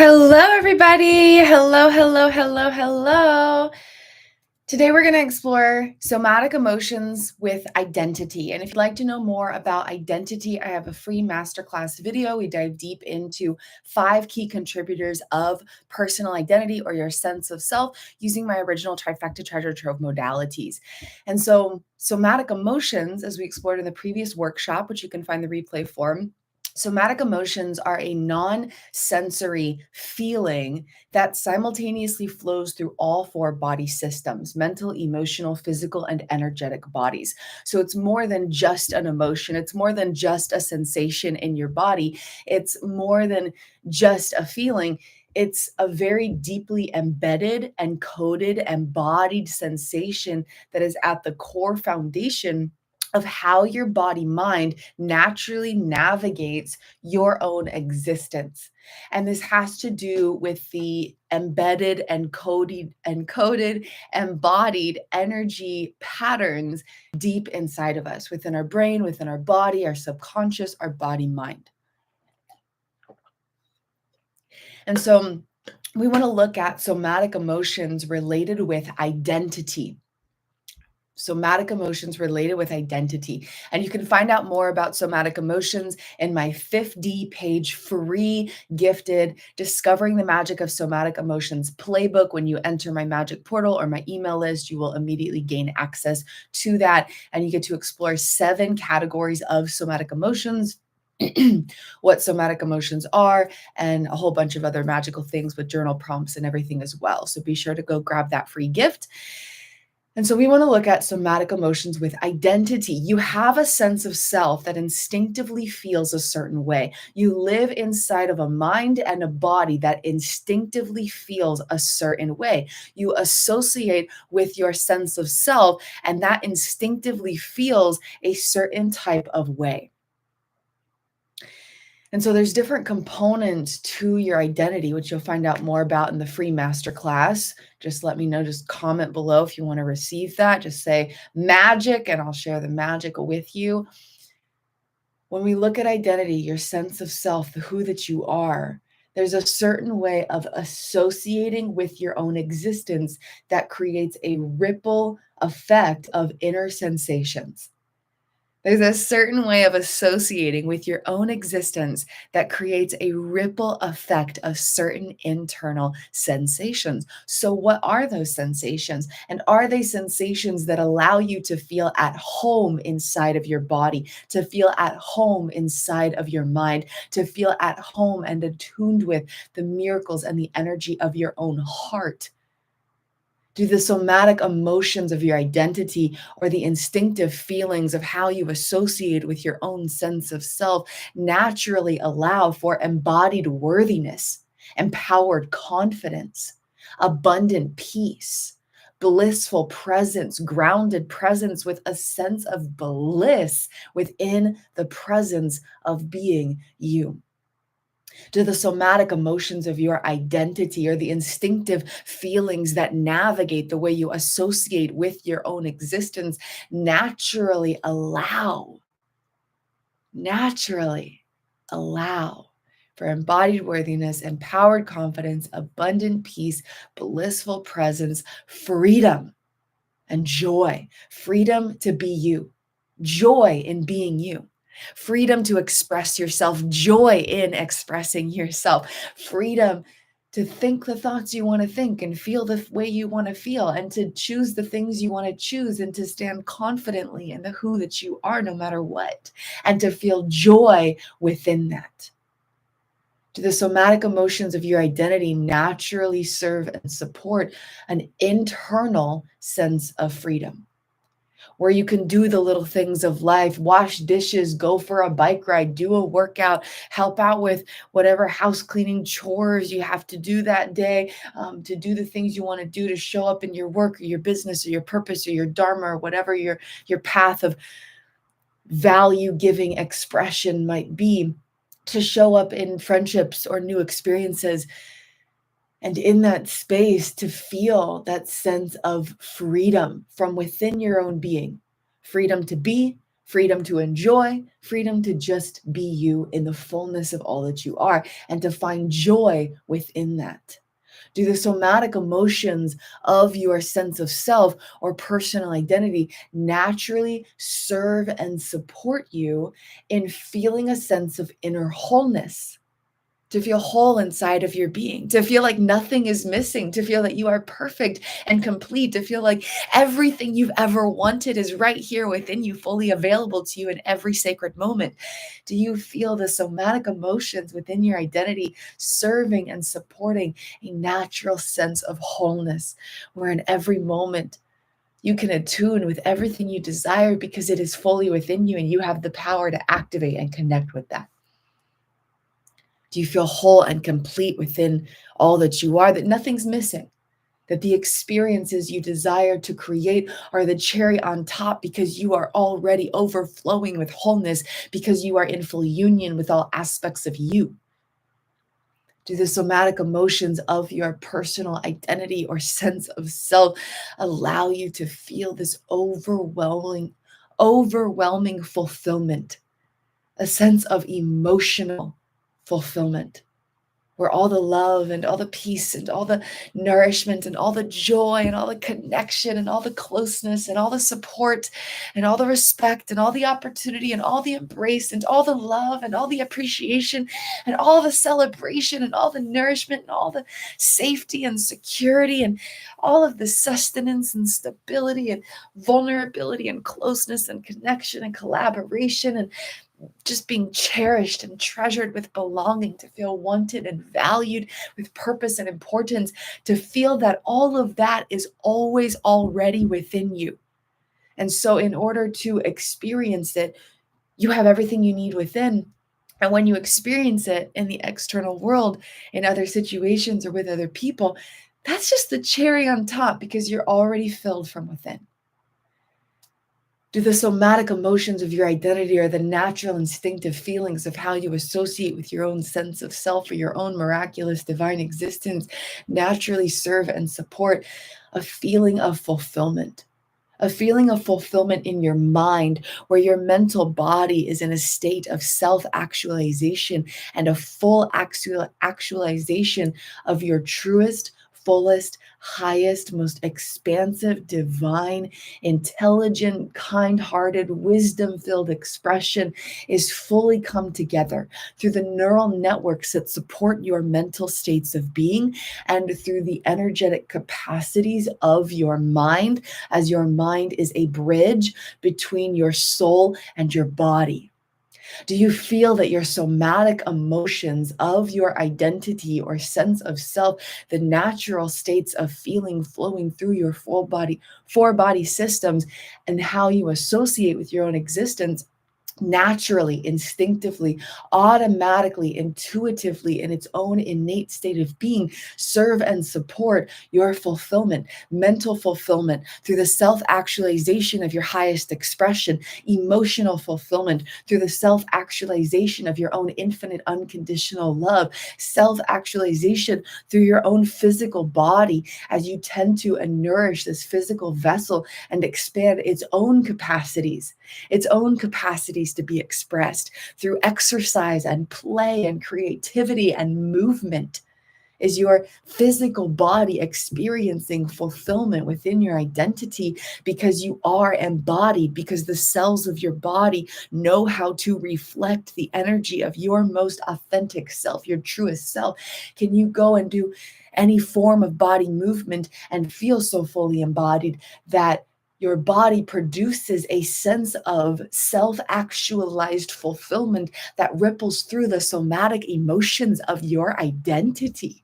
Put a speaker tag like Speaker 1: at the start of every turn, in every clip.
Speaker 1: Hello, everybody. Hello. Today, we're going to explore somatic emotions with identity. And if you'd like to know more about identity, I have a free masterclass video. We dive deep into 5 key contributors of personal identity or your sense of self using my original trifecta treasure trove modalities. And so somatic emotions, as we explored in the previous workshop, which you can find the replay for, somatic emotions are a non-sensory feeling that simultaneously flows through all 4 body systems: mental, emotional, physical, and energetic bodies. So it's more than just an emotion. It's more than just a sensation in your body. It's more than just a feeling. It's a very deeply embedded, encoded, embodied sensation that is at the core foundation of how your body mind naturally navigates your own existence. And this has to do with the embedded, encoded, embodied energy patterns deep inside of us, within our brain, within our body, our subconscious, our body mind. And so we want to look at somatic emotions related with identity. Somatic emotions related with identity. And you can find out more about somatic emotions in my 50 page free gifted Discovering the Magic of Somatic Emotions playbook. When you enter my magic portal or my email list, you will immediately gain access to that. And you get to explore 7 categories of somatic emotions, what somatic emotions are, and a whole bunch of other magical things with journal prompts and everything as well. So be sure to go grab that free gift. And so we want to look at somatic emotions with identity. You have a sense of self that instinctively feels a certain way. You live inside of a mind and a body that instinctively feels a certain way. You associate with your sense of self, and that instinctively feels a certain type of way. And so there's different components to your identity, which you'll find out more about in the free masterclass. Just let me know, just comment below if you want to receive that. Just say magic and I'll share the magic with you. When we look at identity, your sense of self, the who that you are, there's a certain way of associating with your own existence that creates a ripple effect of inner sensations. There's a certain way of associating with your own existence that creates a ripple effect of certain internal sensations. So what are those sensations? And are they sensations that allow you to feel at home inside of your body, to feel at home inside of your mind, to feel at home and attuned with the miracles and the energy of your own heart? Do the somatic emotions of your identity or the instinctive feelings of how you associate with your own sense of self naturally allow for embodied worthiness, empowered confidence, abundant peace, blissful presence, grounded presence with a sense of bliss within the presence of being you? Do the somatic emotions of your identity or the instinctive feelings that navigate the way you associate with your own existence naturally allow for embodied worthiness, empowered confidence, abundant peace, blissful presence, freedom, and joy? Freedom to be you, joy in being you. Freedom to express yourself, joy in expressing yourself, freedom to think the thoughts you want to think and feel the way you want to feel, and to choose the things you want to choose, and to stand confidently in the who that you are no matter what, and to feel joy within that. Do the somatic emotions of your identity naturally serve and support an internal sense of freedom, where you can do the little things of life, wash dishes, go for a bike ride, do a workout, help out with whatever house cleaning chores you have to do that day, to do the things you want to do, to show up in your work or your business or your purpose or your dharma or whatever your path of value-giving expression might be, to show up in friendships or new experiences. And in that space, to feel that sense of freedom from within your own being, freedom to be, freedom to enjoy, freedom to just be you in the fullness of all that you are, and to find joy within that. Do the somatic emotions of your sense of self or personal identity naturally serve and support you in feeling a sense of inner wholeness? To feel whole inside of your being, to feel like nothing is missing, to feel that you are perfect and complete, to feel like everything you've ever wanted is right here within you, fully available to you in every sacred moment. Do you feel the somatic emotions within your identity serving and supporting a natural sense of wholeness, where in every moment you can attune with everything you desire because it is fully within you and you have the power to activate and connect with that? Do you feel whole and complete within all that you are, that nothing's missing, that the experiences you desire to create are the cherry on top because you are already overflowing with wholeness, because you are in full union with all aspects of you? Do the somatic emotions of your personal identity or sense of self allow you to feel this overwhelming fulfillment, a sense of emotional fulfillment, where all the love and all the peace and all the nourishment and all the joy and all the connection and all the closeness and all the support and all the respect and all the opportunity and all the embrace and all the love and all the appreciation and all the celebration and all the nourishment and all the safety and security and all of the sustenance and stability and vulnerability and closeness and connection and collaboration and just being cherished and treasured with belonging, to feel wanted and valued with purpose and importance, to feel that all of that is always already within you. And so in order to experience it, you have everything you need within. And when you experience it in the external world, in other situations or with other people, that's just the cherry on top because you're already filled from within. Do the somatic emotions of your identity or the natural instinctive feelings of how you associate with your own sense of self or your own miraculous divine existence naturally serve and support a feeling of fulfillment? A feeling of fulfillment in your mind, where your mental body is in a state of self-actualization and a full actualization of your truest, fullest, highest, most expansive, divine, intelligent, kind-hearted, wisdom-filled expression is fully come together through the neural networks that support your mental states of being and through the energetic capacities of your mind, as your mind is a bridge between your soul and your body. Do you feel that your somatic emotions of your identity or sense of self, the natural states of feeling flowing through your four body systems, and how you associate with your own existence, naturally, instinctively, automatically, intuitively, in its own innate state of being, serve and support your fulfillment, mental fulfillment through the self-actualization of your highest expression, emotional fulfillment through the self-actualization of your own infinite unconditional love, self-actualization through your own physical body as you tend to nourish this physical vessel and expand its own capacities to be expressed through exercise and play and creativity and movement. Is your physical body experiencing fulfillment within your identity because you are embodied, because the cells of your body know how to reflect the energy of your most authentic self, your truest self? Can you go and do any form of body movement and feel so fully embodied that your body produces a sense of self-actualized fulfillment that ripples through the somatic emotions of your identity?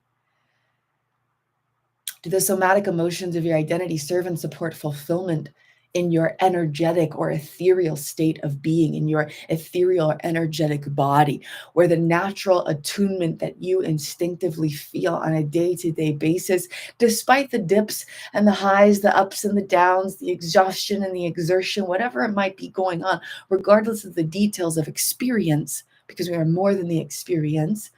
Speaker 1: Do the somatic emotions of your identity serve and support fulfillment in your energetic or ethereal state of being, in your ethereal or energetic body, where the natural attunement that you instinctively feel on a day-to-day basis, despite the dips and the highs, the ups and the downs, the exhaustion and the exertion, whatever it might be going on, regardless of the details of experience, because we are more than the experience,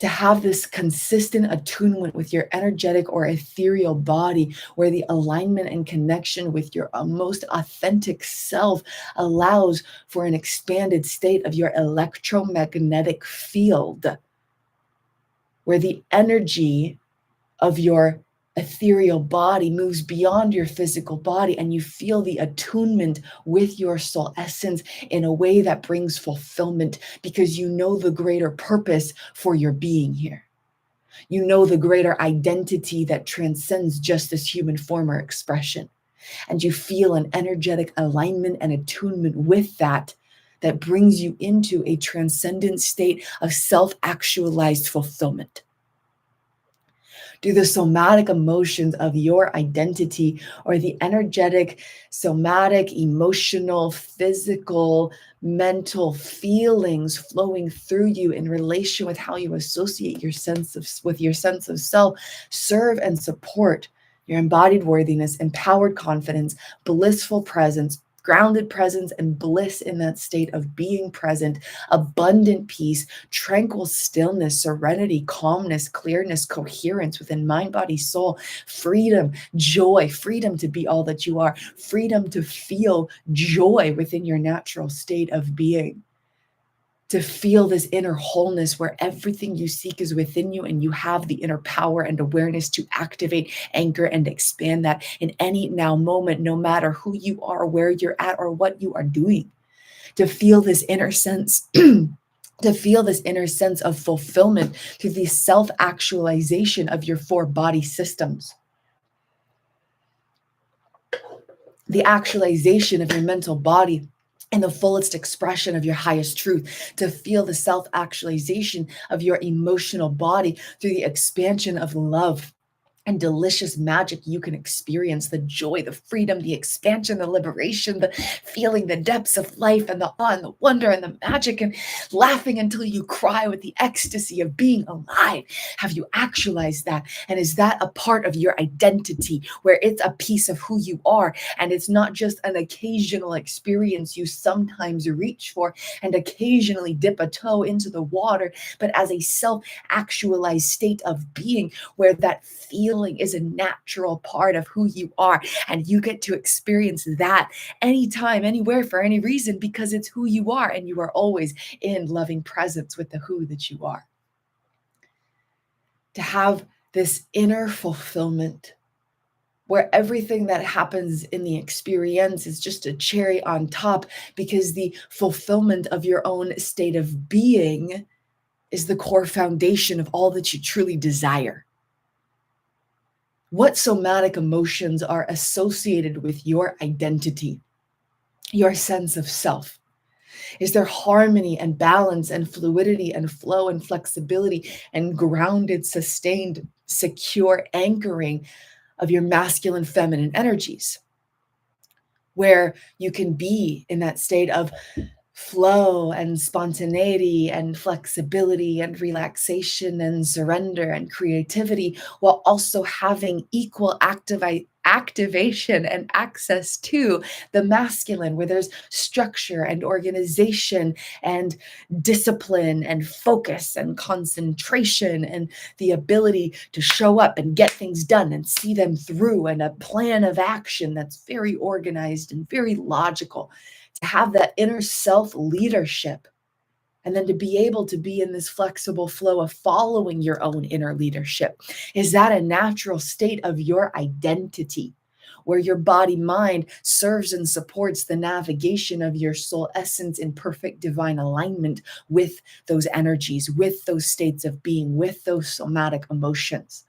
Speaker 1: to have this consistent attunement with your energetic or ethereal body, where the alignment and connection with your most authentic self allows for an expanded state of your electromagnetic field, where the energy of your ethereal body moves beyond your physical body, and you feel the attunement with your soul essence in a way that brings fulfillment, because you know the greater purpose for your being here. You know the greater identity that transcends just this human form or expression. And you feel an energetic alignment and attunement with that brings you into a transcendent state of self-actualized fulfillment. Do the somatic emotions of your identity, or the energetic, somatic, emotional, physical, mental feelings flowing through you in relation with how you associate your sense of self, serve and support your embodied worthiness, empowered confidence, blissful presence, grounded presence, and bliss in that state of being present, abundant peace, tranquil stillness, serenity, calmness, clearness, coherence within mind, body, soul, freedom, joy, freedom to be all that you are, freedom to feel joy within your natural state of being, to feel this inner wholeness where everything you seek is within you, and you have the inner power and awareness to activate, anchor, and expand that in any now moment, no matter who you are, where you're at, or what you are doing. To feel this inner sense to feel this inner sense of fulfillment through the self-actualization of your 4 body systems, the actualization of your mental body and the fullest expression of your highest truth, to feel the self-actualization of your emotional body through the expansion of love and delicious magic you can experience, the joy, the freedom, the expansion, the liberation, the feeling the depths of life, and the awe and the wonder and the magic, and laughing until you cry with the ecstasy of being alive. Have you actualized that? And is that a part of your identity, where it's a piece of who you are, and it's not just an occasional experience you sometimes reach for and occasionally dip a toe into the water, but as a self-actualized state of being, where that feeling is a natural part of who you are, and you get to experience that anytime, anywhere, for any reason, because it's who you are, and you are always in loving presence with the who that you are. To have this inner fulfillment, where everything that happens in the experience is just a cherry on top, because the fulfillment of your own state of being is the core foundation of all that you truly desire. What somatic emotions are associated with your identity, your sense of self? Is there harmony and balance and fluidity and flow and flexibility and grounded, sustained, secure anchoring of your masculine, feminine energies, where you can be in that state of flow and spontaneity and flexibility and relaxation and surrender and creativity, while also having equal activation and access to the masculine, where there's structure and organization and discipline and focus and concentration and the ability to show up and get things done and see them through, and a plan of action that's very organized and very logical. To have that inner self leadership, and then to be able to be in this flexible flow of following your own inner leadership. Is that a natural state of your identity, where your body mind serves and supports the navigation of your soul essence in perfect divine alignment with those energies, with those states of being, with those somatic emotions?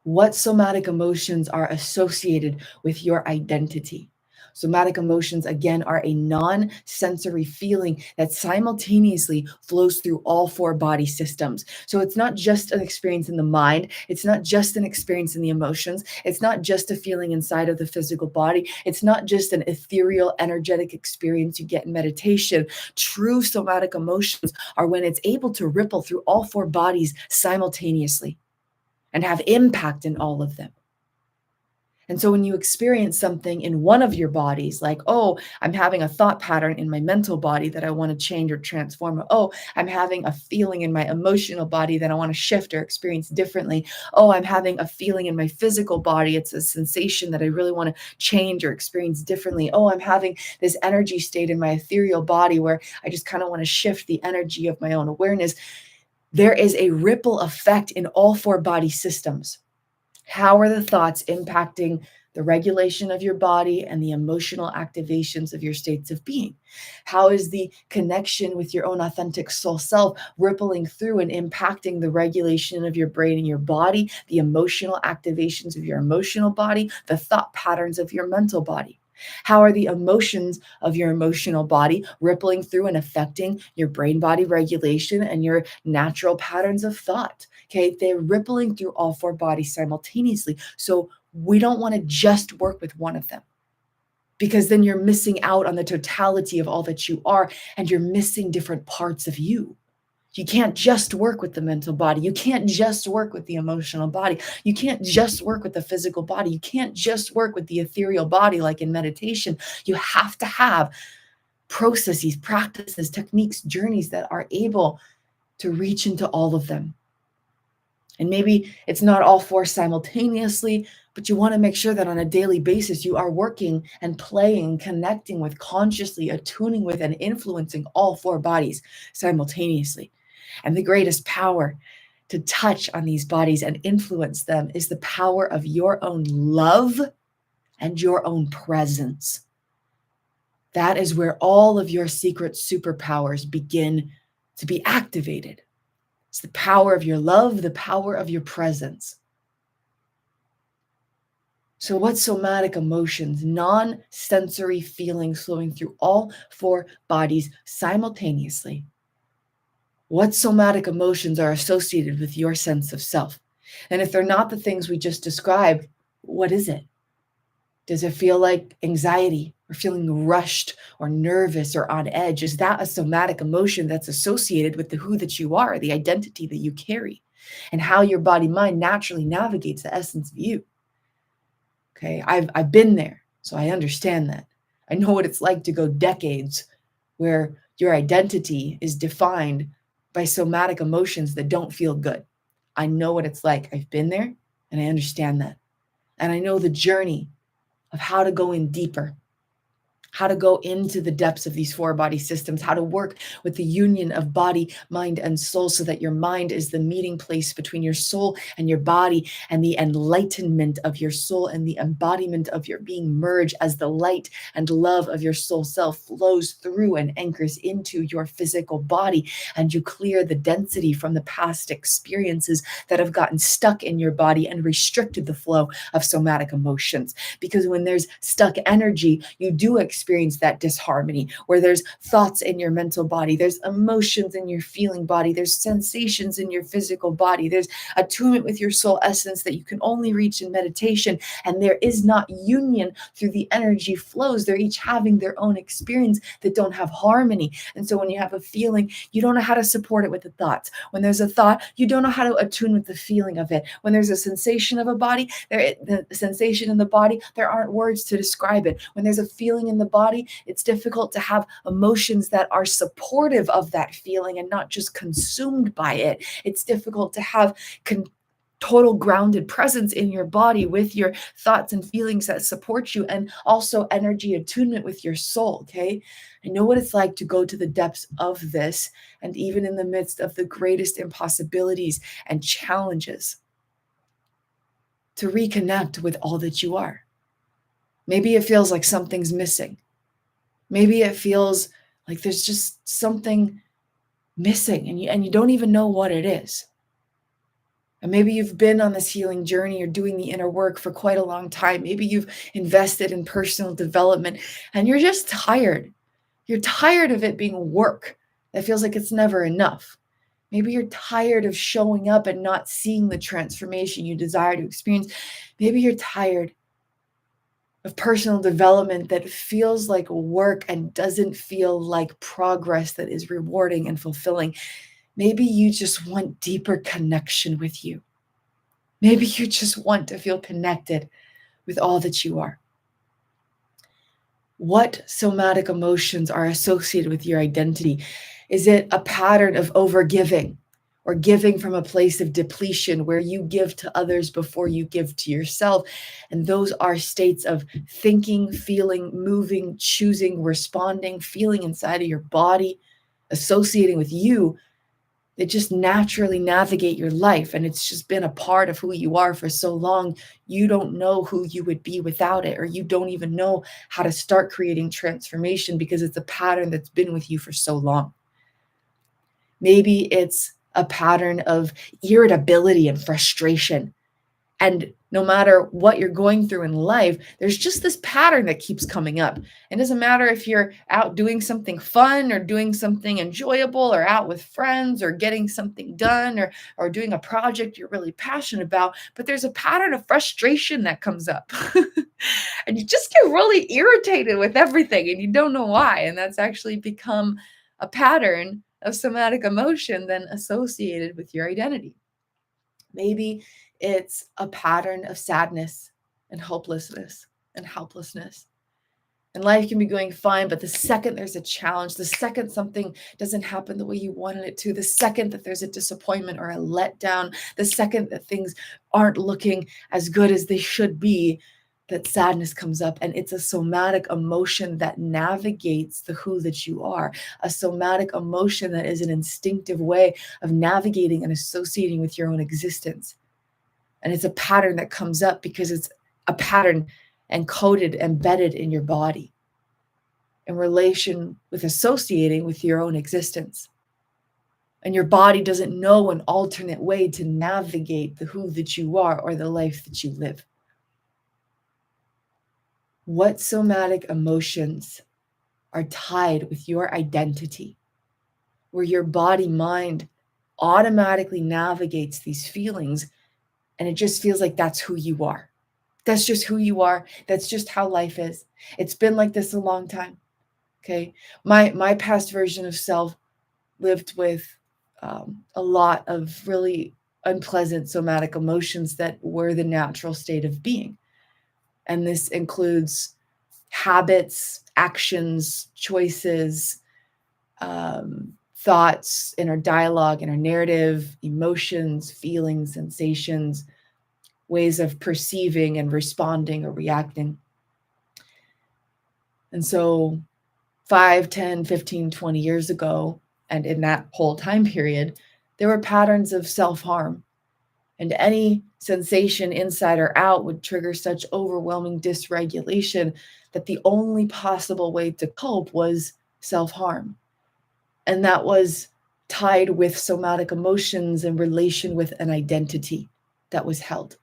Speaker 1: What somatic emotions are associated with your identity? Somatic emotions, again, are a non-sensory feeling that simultaneously flows through all 4 body systems. So it's not just an experience in the mind. It's not just an experience in the emotions. It's not just a feeling inside of the physical body. It's not just an ethereal, energetic experience you get in meditation. True somatic emotions are when it's able to ripple through all 4 bodies simultaneously and have impact in all of them. And so when you experience something in one of your bodies, like, oh, I'm having a thought pattern in my mental body that I want to change or transform. Oh, I'm having a feeling in my emotional body that I want to shift or experience differently. Oh, I'm having a feeling in my physical body. It's a sensation that I really want to change or experience differently. Oh, I'm having this energy state in my ethereal body where I just kind of want to shift the energy of my own awareness. There is a ripple effect in all four body systems. How are the thoughts impacting the regulation of your body and the emotional activations of your states of being? How is the connection with your own authentic soul self rippling through and impacting the regulation of your brain and your body, the emotional activations of your emotional body, the thought patterns of your mental body? How are the emotions of your emotional body rippling through and affecting your brain body regulation and your natural patterns of thought? Okay, they're rippling through all four bodies simultaneously. So we don't want to just work with one of them, because then you're missing out on the totality of all that you are, and you're missing different parts of you. You can't just work with the mental body. You can't just work with the emotional body. You can't just work with the physical body. You can't just work with the ethereal body like in meditation. You have to have processes, practices, techniques, journeys that are able to reach into all of them. And maybe it's not all four simultaneously, but you want to make sure that on a daily basis you are working and playing, connecting with, consciously attuning with, and influencing all four bodies simultaneously. And the greatest power to touch on these bodies and influence them is the power of your own love and your own presence. That is where all of your secret superpowers begin to be activated. It's the power of your love, the power of your presence. So what somatic emotions, non-sensory feelings flowing through all four bodies simultaneously? What somatic emotions are associated with your sense of self? And if they're not the things we just described, what is it? Does it feel like anxiety or feeling rushed or nervous or on edge? Is that a somatic emotion that's associated with the who that you are, the identity that you carry, and how your body mind naturally navigates the essence of you? Okay, I've been there, so I understand that. I know what it's like to go decades where your identity is defined by somatic emotions that don't feel good. I know what it's like. I've been there and I understand that. And I know the journey of how to go in deeper, how to go into the depths of these four body systems, how to work with the union of body, mind, and soul, so that your mind is the meeting place between your soul and your body, and the enlightenment of your soul and the embodiment of your being merge as the light and love of your soul self flows through and anchors into your physical body, and you clear the density from the past experiences that have gotten stuck in your body and restricted the flow of somatic emotions. Because when there's stuck energy, you do experience that disharmony, where there's thoughts in your mental body, there's emotions in your feeling body, there's sensations in your physical body, there's attunement with your soul essence that you can only reach in meditation, and there is not union through the energy flows. They're each having their own experience that don't have harmony. And so when you have a feeling, you don't know how to support it with the thoughts. When there's a thought, you don't know how to attune with the feeling of it. When there's a sensation of a body, the sensation in the body, there aren't words to describe it. When there's a feeling in the body, it's difficult to have emotions that are supportive of that feeling and not just consumed by it. It's difficult to have total grounded presence in your body with your thoughts and feelings that support you, and also energy attunement with your soul. Okay, I know what it's like to go to the depths of this, and even in the midst of the greatest impossibilities and challenges, to reconnect with all that you are. Maybe it feels like something's missing. Maybe it feels like there's just something missing, and you don't even know what it is. And maybe you've been on this healing journey or doing the inner work for quite a long time. Maybe you've invested in personal development and you're just tired. You're tired of it being work that feels like it's never enough. Maybe you're tired of showing up and not seeing the transformation you desire to experience. Maybe you're tired of personal development that feels like work and doesn't feel like progress that is rewarding and fulfilling. Maybe you just want deeper connection with you. Maybe you just want to feel connected with all that you are. What somatic emotions are associated with your identity? Is it a pattern of overgiving or giving from a place of depletion where you give to others before you give to yourself? And those are states of thinking, feeling, moving, choosing, responding, feeling inside of your body, associating with you, that just naturally navigate your life. And it's just been a part of who you are for so long. You don't know who you would be without it, or you don't even know how to start creating transformation because it's a pattern that's been with you for so long. Maybe it's a pattern of irritability and frustration. And no matter what you're going through in life, there's just this pattern that keeps coming up. It doesn't matter if you're out doing something fun or doing something enjoyable or out with friends or getting something done or doing a project you're really passionate about, but there's a pattern of frustration that comes up. And you just get really irritated with everything and you don't know why. And that's actually become a pattern of somatic emotion then associated with your identity. Maybe it's a pattern of sadness and hopelessness and helplessness. And life can be going fine, but the second there's a challenge, the second something doesn't happen the way you wanted it to, the second that there's a disappointment or a letdown, the second that things aren't looking as good as they should be, that sadness comes up. And it's a somatic emotion that navigates the who that you are, a somatic emotion that is an instinctive way of navigating and associating with your own existence. And it's a pattern that comes up because it's a pattern encoded, embedded in your body in relation with associating with your own existence. And your body doesn't know an alternate way to navigate the who that you are or the life that you live. What somatic emotions are tied with your identity, where your body-mind automatically navigates these feelings, and it just feels like that's who you are. That's just who you are. That's just how life is. It's been like this a long time. Okay. My past version of self lived with a lot of really unpleasant somatic emotions that were the natural state of being. And this includes habits, actions, choices, thoughts, inner dialogue, inner narrative, emotions, feelings, sensations, ways of perceiving and responding or reacting. And so 5, 10, 15, 20 years ago, and in that whole time period, there were patterns of self-harm. And any sensation inside or out would trigger such overwhelming dysregulation that the only possible way to cope was self-harm. And that was tied with somatic emotions in relation with an identity that was held.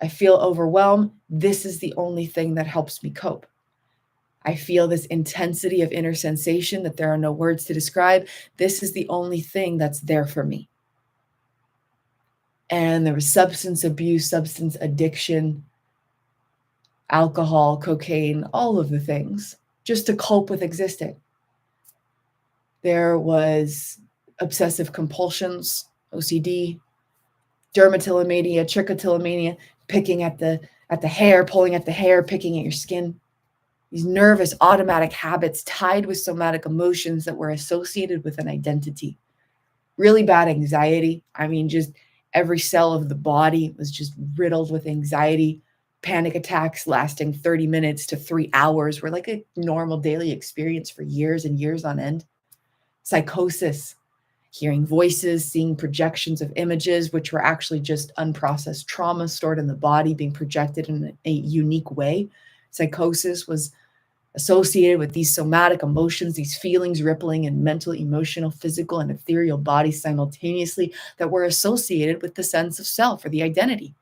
Speaker 1: I feel overwhelmed. This is the only thing that helps me cope. I feel this intensity of inner sensation that there are no words to describe. This is the only thing that's there for me. And there was substance abuse, substance addiction, alcohol, cocaine, all of the things, just to cope with existing. There was obsessive compulsions, OCD, dermatillomania, trichotillomania, picking at the hair, pulling at the hair, picking at your skin. These nervous automatic habits tied with somatic emotions that were associated with an identity. Really bad anxiety. I mean, just every cell of the body was just riddled with anxiety. Panic attacks lasting 30 minutes to 3 hours were like a normal daily experience for years and years on end. Psychosis, hearing voices, seeing projections of images, which were actually just unprocessed trauma stored in the body being projected in a unique way. Psychosis was associated with these somatic emotions, these feelings rippling in mental, emotional, physical, and ethereal bodies simultaneously that were associated with the sense of self or the identity.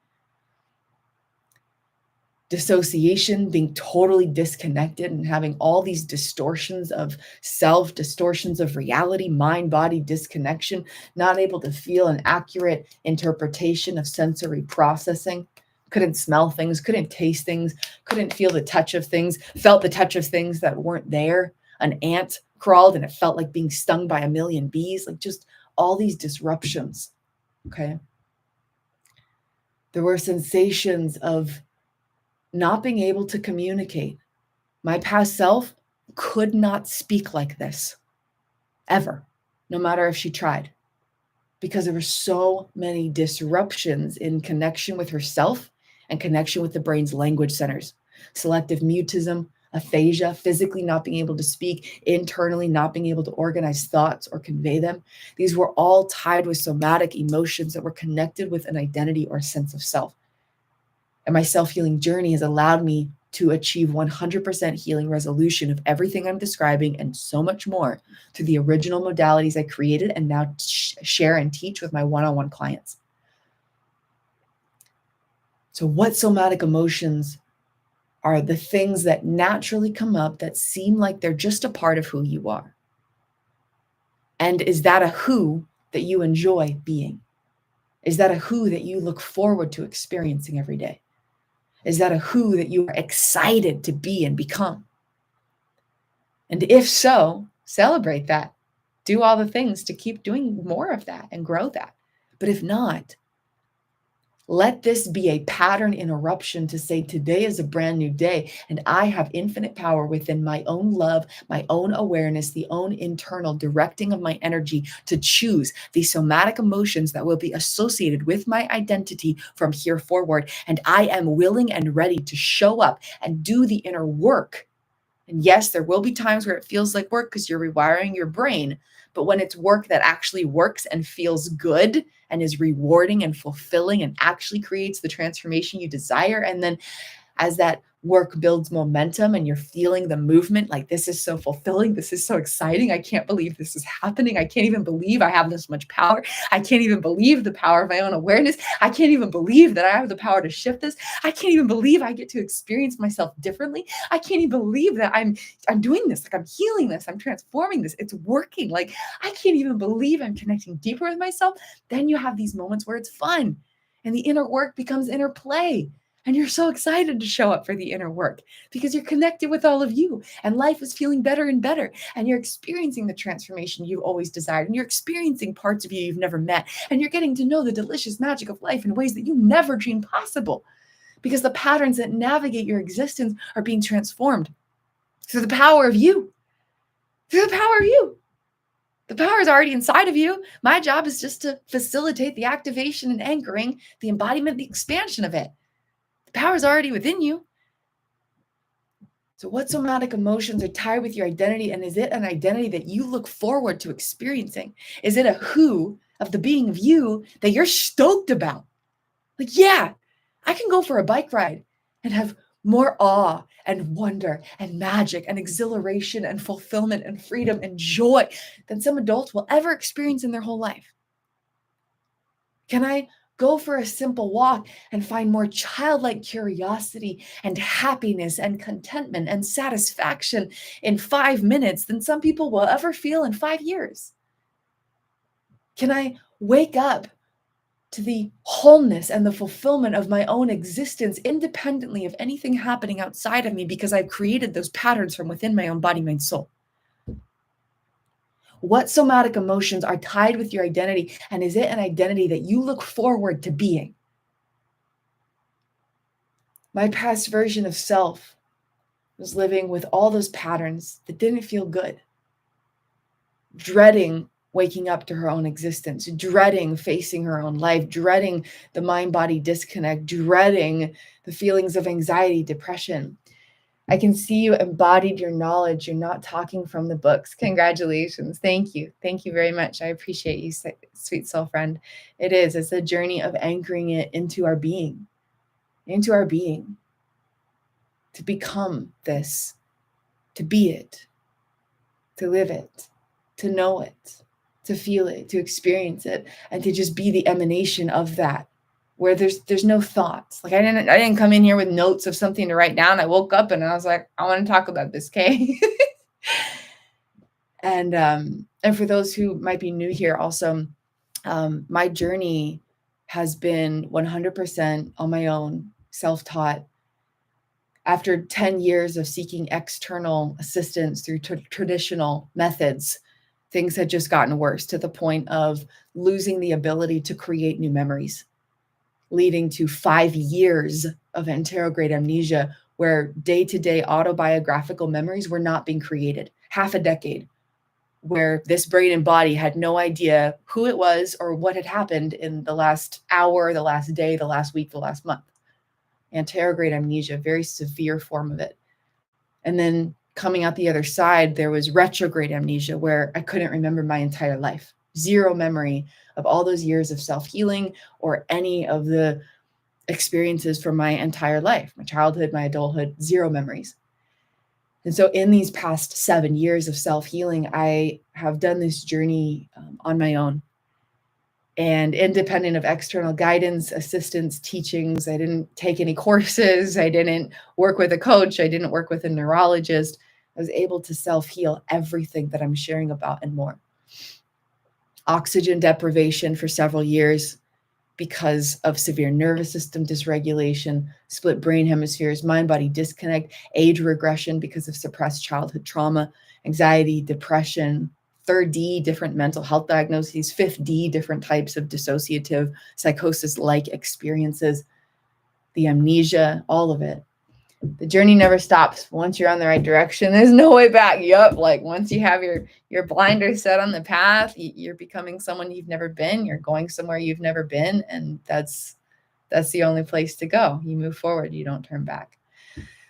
Speaker 1: Dissociation, being totally disconnected and having all these distortions of self, distortions of reality, mind, body disconnection, not able to feel an accurate interpretation of sensory processing, couldn't smell things, couldn't taste things, couldn't feel the touch of things, felt the touch of things that weren't there. An ant crawled and it felt like being stung by a million bees, like just all these disruptions, okay? There were sensations of not being able to communicate. My past self could not speak like this ever, no matter if she tried, because there were so many disruptions in connection with herself and connection with the brain's language centers. Selective mutism, aphasia, physically not being able to speak, internally not being able to organize thoughts or convey them. These were all tied with somatic emotions that were connected with an identity or a sense of self. And my self-healing journey has allowed me to achieve 100% healing resolution of everything I'm describing and so much more through the original modalities I created and now share and teach with my one-on-one clients. So what somatic emotions are the things that naturally come up that seem like they're just a part of who you are? And is that a who that you enjoy being? Is that a who that you look forward to experiencing every day? Is that a who that you are excited to be and become? And if so, celebrate that. Do all the things to keep doing more of that and grow that. But if not, let this be a pattern interruption to say today is a brand new day and I have infinite power within my own love, my own awareness, the own internal directing of my energy to choose the somatic emotions that will be associated with my identity from here forward. And I am willing and ready to show up and do the inner work. And yes, there will be times where it feels like work because you're rewiring your brain. But when it's work that actually works and feels good and is rewarding and fulfilling and actually creates the transformation you desire, and then as that work builds momentum and you're feeling the movement, like this is so fulfilling, this is so exciting, I can't believe this is happening, I can't even believe I have this much power, I can't even believe the power of my own awareness, I can't even believe that I have the power to shift this, I can't even believe I get to experience myself differently, I can't even believe that I'm doing this, like I'm healing this, I'm transforming this, it's working, like I can't even believe I'm connecting deeper with myself. Then you have these moments where it's fun and the inner work becomes inner play. And you're so excited to show up for the inner work because you're connected with all of you and life is feeling better and better. And you're experiencing the transformation you've always desired. And you're experiencing parts of you you've never met. And you're getting to know the delicious magic of life in ways that you never dreamed possible because the patterns that navigate your existence are being transformed through the power of you. Through the power of you. The power is already inside of you. My job is just to facilitate the activation and anchoring, the embodiment, the expansion of it. The power is already within you. So what somatic emotions are tied with your identity? And is it an identity that you look forward to experiencing? Is it a who of the being of you that you're stoked about? Like, yeah, I can go for a bike ride and have more awe and wonder and magic and exhilaration and fulfillment and freedom and joy than some adults will ever experience in their whole life. Can I go for a simple walk and find more childlike curiosity and happiness and contentment and satisfaction in 5 minutes than some people will ever feel in 5 years? Can I wake up to the wholeness and the fulfillment of my own existence independently of anything happening outside of me because I've created those patterns from within my own body, mind, soul? What somatic emotions are tied with your identity? And is it an identity that you look forward to being? My past version of self was living with all those patterns that didn't feel good, dreading waking up to her own existence, dreading facing her own life, dreading the mind-body disconnect, dreading the feelings of anxiety, depression. I can see you embodied your knowledge. You're not talking from the books. Congratulations. Thank you. Thank you very much. I appreciate you, sweet soul friend. It is. It's a journey of anchoring it into our being, to become this, to be it, to live it, to know it, to feel it, to experience it, and to just be the emanation of that, where there's no thoughts. Like I didn't come in here with notes of something to write down. I woke up and I was like, I want to talk about this, Kay. And for those who might be new here, also, my journey has been 100% on my own, self-taught. After 10 years of seeking external assistance through traditional methods, things had just gotten worse to the point of losing the ability to create new memories, leading to 5 years of anterograde amnesia, where day-to-day autobiographical memories were not being created. Half a decade where this brain and body had no idea who it was or what had happened in the last hour, the last day, the last week, the last month. Anterograde amnesia, very severe form of it. And then coming out the other side, there was retrograde amnesia, where I couldn't remember my entire life. Zero memory of all those years of self-healing or any of the experiences from my entire life, my childhood, my adulthood, zero memories. And so in these past 7 years of self-healing, I have done this journey on my own and independent of external guidance, assistance, teachings. I didn't take any courses. I didn't work with a coach. I didn't work with a neurologist. I was able to self-heal everything that I'm sharing about and more. Oxygen deprivation for several years because of severe nervous system dysregulation, split brain hemispheres, mind-body disconnect, age regression because of suppressed childhood trauma, anxiety, depression, 3rd D, different mental health diagnoses, 5th D, different types of dissociative psychosis-like experiences, the amnesia, all of it. The journey never stops. Once you're on the right direction, there's no way back. Yup, like once you have your blinders set on the path, you're becoming someone you've never been. You're going somewhere you've never been, and that's the only place to go. You move forward. You don't turn back.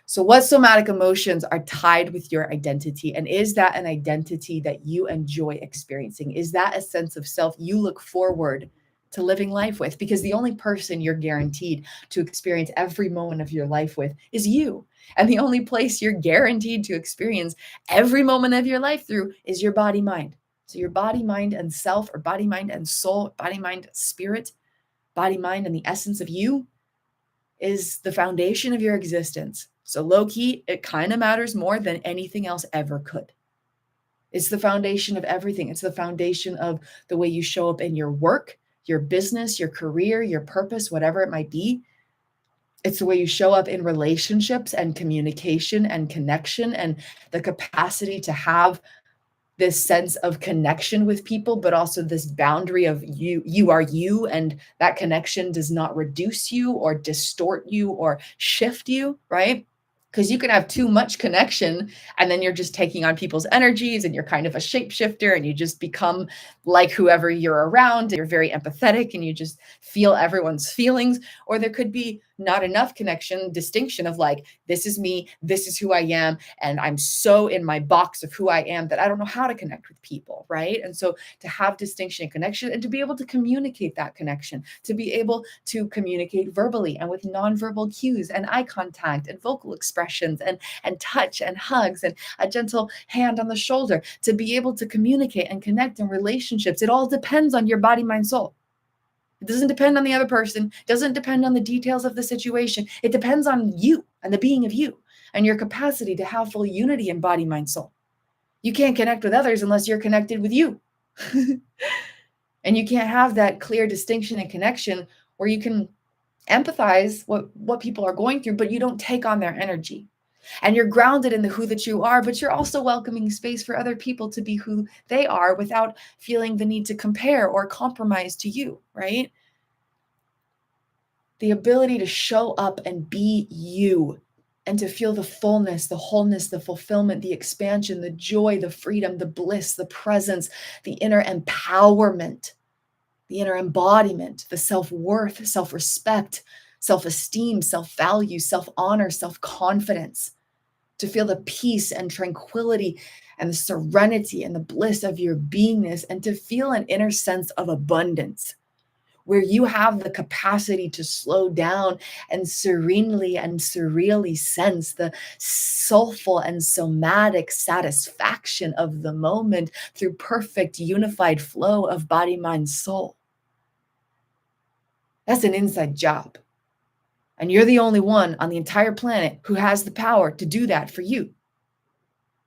Speaker 1: So what somatic emotions are tied with your identity? And is that an identity that you enjoy experiencing? Is that a sense of self you look forward to living life with? Because the only person you're guaranteed to experience every moment of your life with is you. And the only place you're guaranteed to experience every moment of your life through is your body, mind. So your body, mind, and self, or body, mind, and soul, body, mind, spirit, body, mind, and the essence of you is the foundation of your existence. So low key, it kind of matters more than anything else ever could. It's the foundation of everything. It's the foundation of the way you show up in your work, your business, your career, your purpose, whatever it might be. It's the way you show up in relationships and communication and connection, and the capacity to have this sense of connection with people, but also this boundary of you are you, and that connection does not reduce you or distort you or shift you, right? Because you can have too much connection and then you're just taking on people's energies and you're kind of a shapeshifter and you just become like whoever you're around. You're very empathetic and you just feel everyone's feelings. Or there could be not enough connection, distinction of like, this is me, this is who I am, and I'm so in my box of who I am that I don't know how to connect with people, right? And so to have distinction and connection, and to be able to communicate that connection, to be able to communicate verbally and with nonverbal cues and eye contact and vocal expressions and touch and hugs and a gentle hand on the shoulder, to be able to communicate and connect in relationships. It all depends on your body, mind, soul. It doesn't depend on the other person. It doesn't depend on the details of the situation. It depends on you and the being of you and your capacity to have full unity in body, mind, soul. You can't connect with others unless you're connected with you. And you can't have that clear distinction and connection where you can empathize what people are going through, but you don't take on their energy. And you're grounded in the who that you are, but you're also welcoming space for other people to be who they are without feeling the need to compare or compromise to you, right? The ability to show up and be you and to feel the fullness, the wholeness, the fulfillment, the expansion, the joy, the freedom, the bliss, the presence, the inner empowerment, the inner embodiment, the self-worth, self-respect, self-esteem, self-value, self-honor, self-confidence, to feel the peace and tranquility and the serenity and the bliss of your beingness, and to feel an inner sense of abundance where you have the capacity to slow down and serenely and surreally sense the soulful and somatic satisfaction of the moment through perfect unified flow of body, mind, soul. That's an inside job. And you're the only one on the entire planet who has the power to do that for you.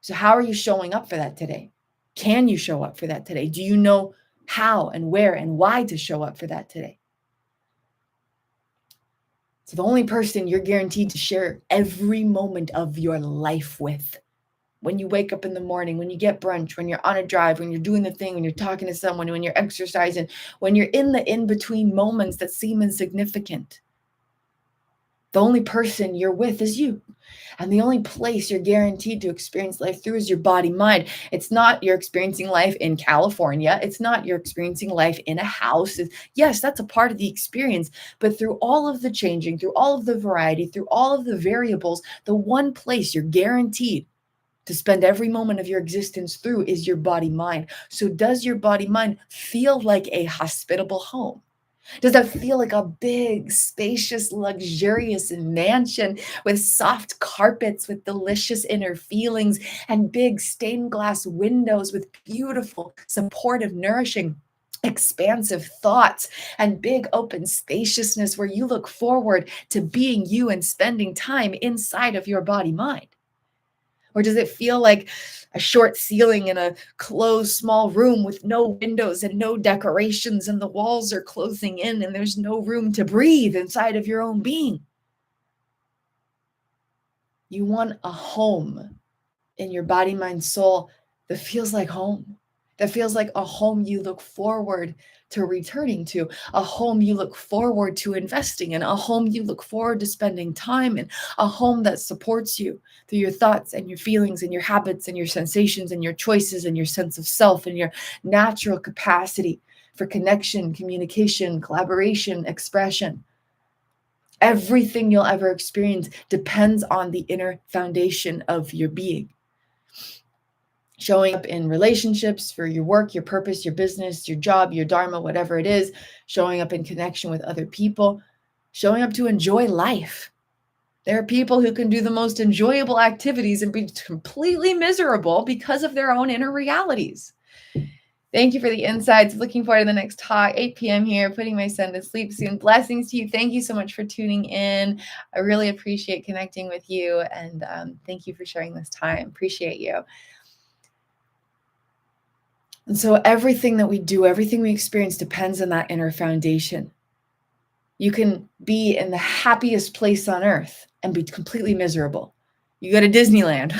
Speaker 1: So how are you showing up for that today? Can you show up for that today? Do you know how and where and why to show up for that today? So the only person you're guaranteed to share every moment of your life with, when you wake up in the morning, when you get brunch, when you're on a drive, when you're doing the thing, when you're talking to someone, when you're exercising, when you're in the in-between moments that seem insignificant, The only person you're with is you. And the only place you're guaranteed to experience life through is your body mind. It's not you're experiencing life in California. It's not you're experiencing life in a house. Yes, that's a part of the experience. But through all of the changing, through all of the variety, through all of the variables, the one place you're guaranteed to spend every moment of your existence through is your body mind. So does your body mind feel like a hospitable home? Does that feel like a big, spacious, luxurious mansion with soft carpets, with delicious inner feelings, and big stained glass windows with beautiful, supportive, nourishing, expansive thoughts, and big open spaciousness where you look forward to being you and spending time inside of your body mind? Or does it feel like a short ceiling in a closed small room with no windows and no decorations, and the walls are closing in and there's no room to breathe inside of your own being? You want a home in your body, mind, soul that feels like home, that feels like a home you look forward to returning to, a home you look forward to investing in, a home you look forward to spending time in, a home that supports you through your thoughts and your feelings and your habits and your sensations and your choices and your sense of self and your natural capacity for connection, communication, collaboration, expression. Everything you'll ever experience depends on the inner foundation of your being. Showing up in relationships for your work, your purpose, your business, your job, your dharma, whatever it is, showing up in connection with other people, showing up to enjoy life. There are people who can do the most enjoyable activities and be completely miserable because of their own inner realities. Thank you for the insights. Looking forward to the next talk, 8 p.m. here, putting my son to sleep soon. Blessings to you. Thank you so much for tuning in. I really appreciate connecting with you. And thank you for sharing this time. Appreciate you. And so everything that we do, everything we experience depends on that inner foundation. You can be in the happiest place on earth and be completely miserable. You go to Disneyland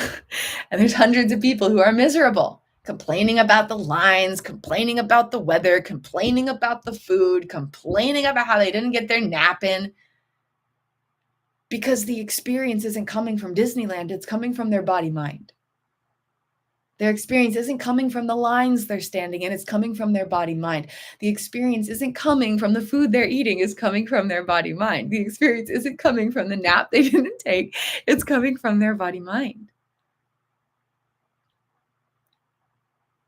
Speaker 1: and there's hundreds of people who are miserable, complaining about the lines, complaining about the weather, complaining about the food, complaining about how they didn't get their nap in. Because the experience isn't coming from Disneyland, it's coming from their body mind. Their experience isn't coming from the lines they're standing in, it's coming from their body mind. The experience isn't coming from the food they're eating, it's coming from their body mind. The experience isn't coming from the nap they didn't take, it's coming from their body mind.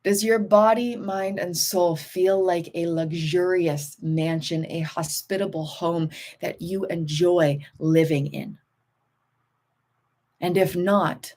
Speaker 1: Does your body, mind, and soul feel like a luxurious mansion, a hospitable home that you enjoy living in? And if not,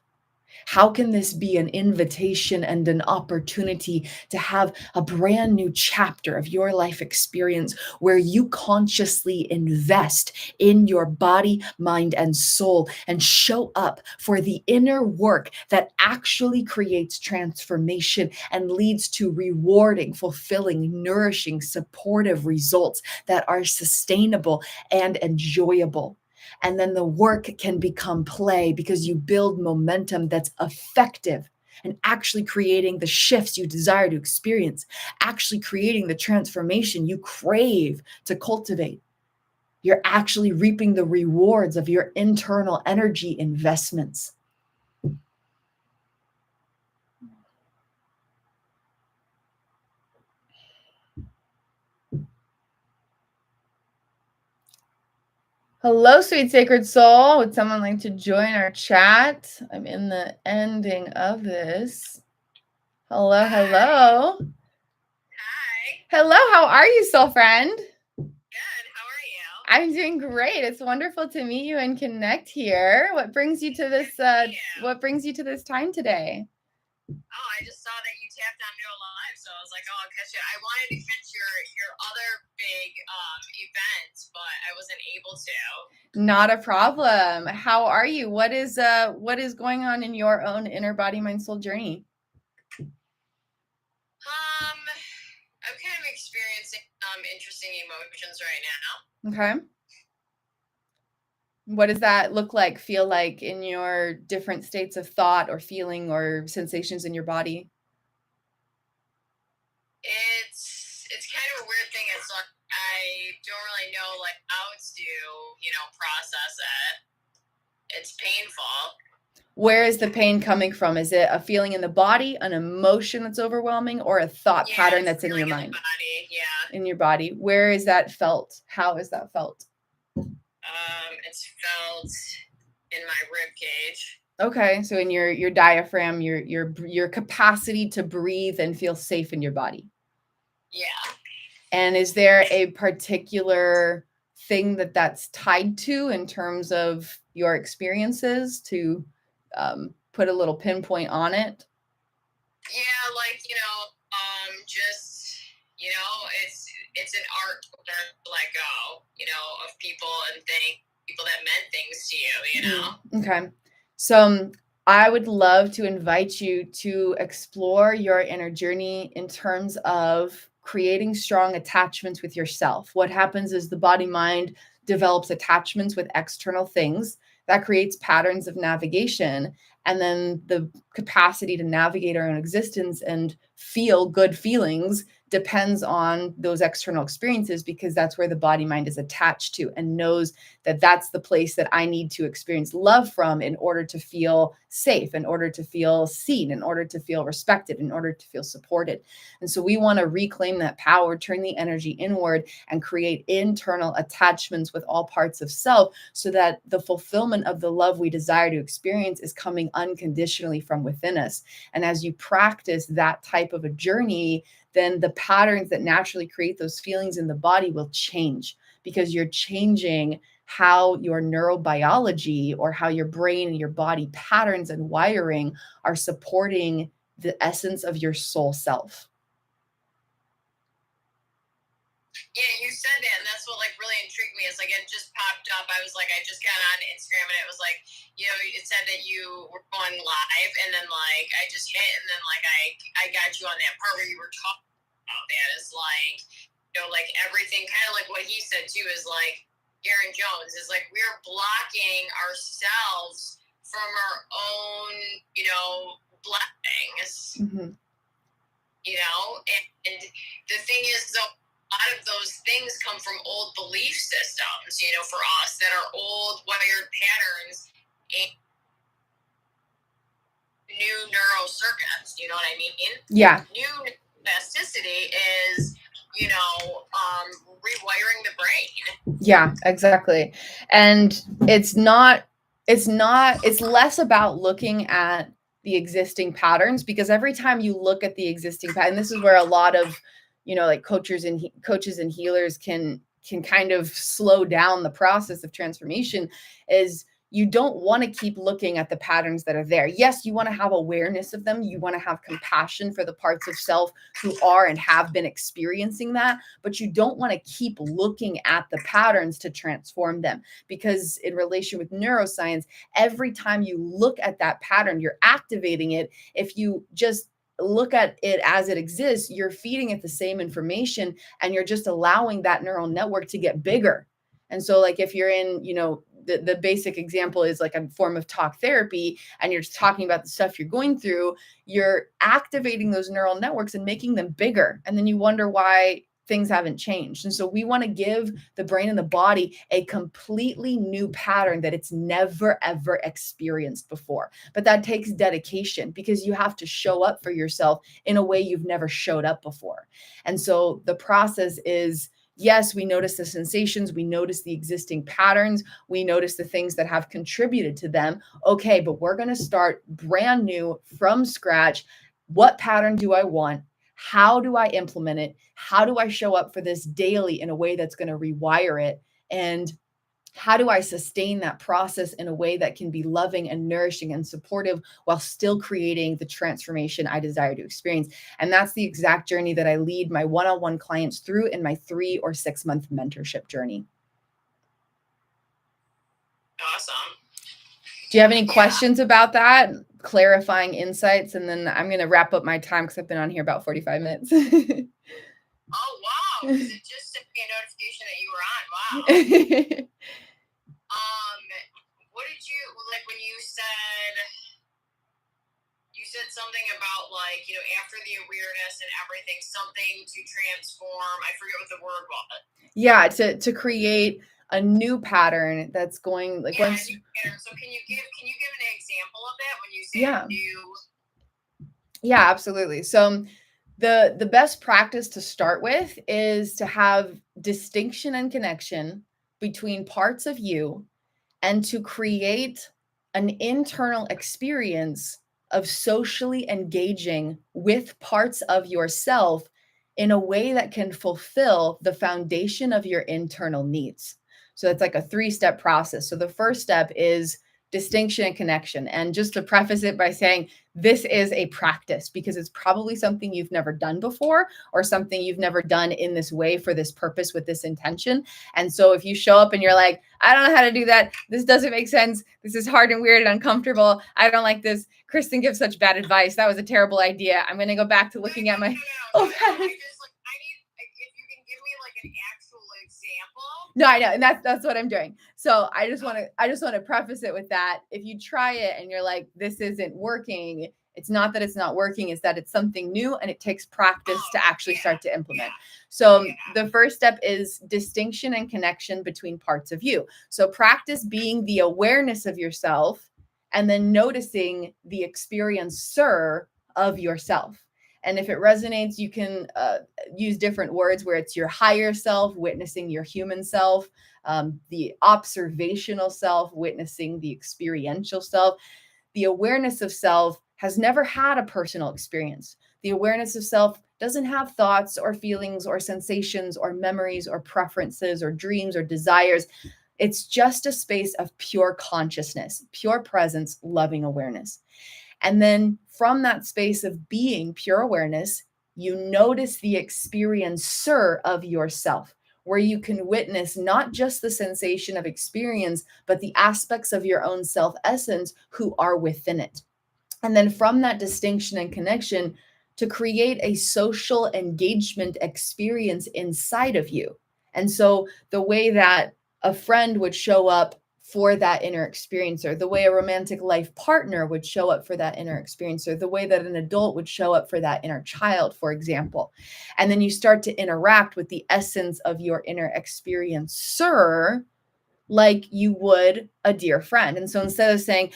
Speaker 1: how can this be an invitation and an opportunity to have a brand new chapter of your life experience where you consciously invest in your body, mind, and soul and show up for the inner work that actually creates transformation and leads to rewarding, fulfilling, nourishing, supportive results that are sustainable and enjoyable? And then the work can become play because you build momentum that's effective and actually creating the shifts you desire to experience, actually creating the transformation you crave to cultivate. You're actually reaping the rewards of your internal energy investments. Hello, sweet sacred soul. Would someone like to join our chat? I'm in the ending of this. Hello, hello.
Speaker 2: Hi.
Speaker 1: Hello, how are you, soul friend?
Speaker 2: Good. How are you?
Speaker 1: I'm doing great. It's wonderful to meet you and connect here. What brings you to this what brings you to this time today?
Speaker 2: Oh, I just saw that you tapped on Real Live, so I was like, oh, I'll catch it. I wanted to catch your other big event, but I wasn't able to.
Speaker 1: Not a problem. How are you? What is going on in your own inner body mind soul journey?
Speaker 2: I'm kind of experiencing interesting emotions right now.
Speaker 1: Okay. What does that look like, feel like in your different states of thought or feeling or sensations in your body?
Speaker 2: It's kind of a weird thing. It's like I I don't really know like how to, process it. It's painful.
Speaker 1: Where is the pain coming from? Is it a feeling in the body, an emotion that's overwhelming, or a thought pattern that's in your mind?
Speaker 2: Body, yeah.
Speaker 1: In your body. Where is that felt? How is that felt?
Speaker 2: It's felt in my rib cage.
Speaker 1: Okay, so in your diaphragm, your capacity to breathe and feel safe in your body.
Speaker 2: Yeah.
Speaker 1: And is there a particular thing that's tied to in terms of your experiences to put a little pinpoint on it?
Speaker 2: Yeah, like, just, it's an art to learn to let go, of people and people that meant things to you,
Speaker 1: Okay. So I would love to invite you to explore your inner journey in terms of creating strong attachments with yourself. What happens is the body mind develops attachments with external things that creates patterns of navigation. And then the capacity to navigate our own existence and feel good feelings depends on those external experiences, because that's where the body mind is attached to and knows that that's the place that I need to experience love from in order to feel safe, in order to feel seen, in order to feel respected, in order to feel supported. And so we want to reclaim that power, turn the energy inward, and create internal attachments with all parts of self so that the fulfillment of the love we desire to experience is coming unconditionally from within us. And as you practice that type of a journey, then the patterns that naturally create those feelings in the body will change, because you're changing how your neurobiology or how your brain and your body patterns and wiring are supporting the essence of your soul self.
Speaker 2: Yeah, you said that, and that's what like really intrigued me. Is like it just popped up. I was like, I just got on Instagram, and it was like, it said that you were going live, and then like I just hit, and then like I got you on that part where you were talking about that. Is like, like everything, kind of like what he said too. Is like Aaron Jones is like we're blocking ourselves from our own, blessings.
Speaker 1: Mm-hmm.
Speaker 2: And the thing is though, a lot of those things come from old belief systems, for us, that are old wired patterns and new neurocircuits, you know what I mean?
Speaker 1: Yeah.
Speaker 2: New plasticity is, rewiring the brain.
Speaker 1: Yeah, exactly. And it's less about looking at the existing patterns, because every time you look at the existing pattern, this is where a lot of, like coaches and healers can kind of slow down the process of transformation, is you don't want to keep looking at the patterns that are there. Yes, you want to have awareness of them. You want to have compassion for the parts of self who are and have been experiencing that, but you don't want to keep looking at the patterns to transform them. Because in relation with neuroscience, every time you look at that pattern, you're activating it. If you just look at it as it exists, you're feeding it the same information, and you're just allowing that neural network to get bigger. And so like if you're in, the basic example is like a form of talk therapy, and you're just talking about the stuff you're going through, you're activating those neural networks and making them bigger. And then you wonder why things haven't changed. And so we want to give the brain and the body a completely new pattern that it's never, ever experienced before. But that takes dedication, because you have to show up for yourself in a way you've never showed up before. And so the process is, yes, we notice the sensations, we notice the existing patterns, we notice the things that have contributed to them. Okay, but we're going to start brand new from scratch. What pattern do I want? How do I implement it? How do I show up for this daily in a way that's going to rewire it? And how do I sustain that process in a way that can be loving and nourishing and supportive while still creating the transformation I desire to experience? And that's the exact journey that I lead my one-on-one clients through in my 3 or 6 month mentorship journey.
Speaker 2: Awesome.
Speaker 1: Do you have any questions about that? Clarifying insights? And then I'm going to wrap up my time because I've been on here about 45 minutes.
Speaker 2: Oh, wow. Because it just sent me a notification that you were on. Wow. What did you, like when you said said something about like, after the awareness and everything, something to transform. I forget what the word was.
Speaker 1: Yeah, to create a new pattern that's going like once.
Speaker 2: So can you give an example of that when you say new?
Speaker 1: Yeah, absolutely. So the best practice to start with is to have distinction and connection between parts of you and to create an internal experience of socially engaging with parts of yourself in a way that can fulfill the foundation of your internal needs. So it's like a 3-step process. So the first step is distinction and connection. And just to preface it by saying this is a practice because it's probably something you've never done before or something you've never done in this way for this purpose with this intention. And so if you show up and you're like, I don't know how to do that. This doesn't make sense. This is hard and weird and uncomfortable. I don't like this. Kristin gives such bad advice. That was a terrible idea. I'm going to go back to looking at my.
Speaker 2: I just like, I need, if you can give me like an actual example.
Speaker 1: No, I know. And that's what I'm doing. So I just want to preface it with that. If you try it and you're like, this isn't working, it's not that it's not working, it's that it's something new and it takes practice to actually start to implement. So the first step is distinction and connection between parts of you. So practice being the awareness of yourself and then noticing the experiencer of yourself. And if it resonates, you can use different words where it's your higher self, witnessing your human self, the observational self, witnessing the experiential self. The awareness of self has never had a personal experience. The awareness of self doesn't have thoughts or feelings or sensations or memories or preferences or dreams or desires. It's just a space of pure consciousness, pure presence, loving awareness. And then from that space of being pure awareness, you notice the experiencer of yourself, where you can witness not just the sensation of experience, but the aspects of your own self essence who are within it. And then from that distinction and connection, to create a social engagement experience inside of you. And so the way that a friend would show up for that inner experiencer, the way a romantic life partner would show up for that inner experiencer, the way that an adult would show up for that inner child, for example. And then you start to interact with the essence of your inner experiencer like you would a dear friend. And so instead of saying,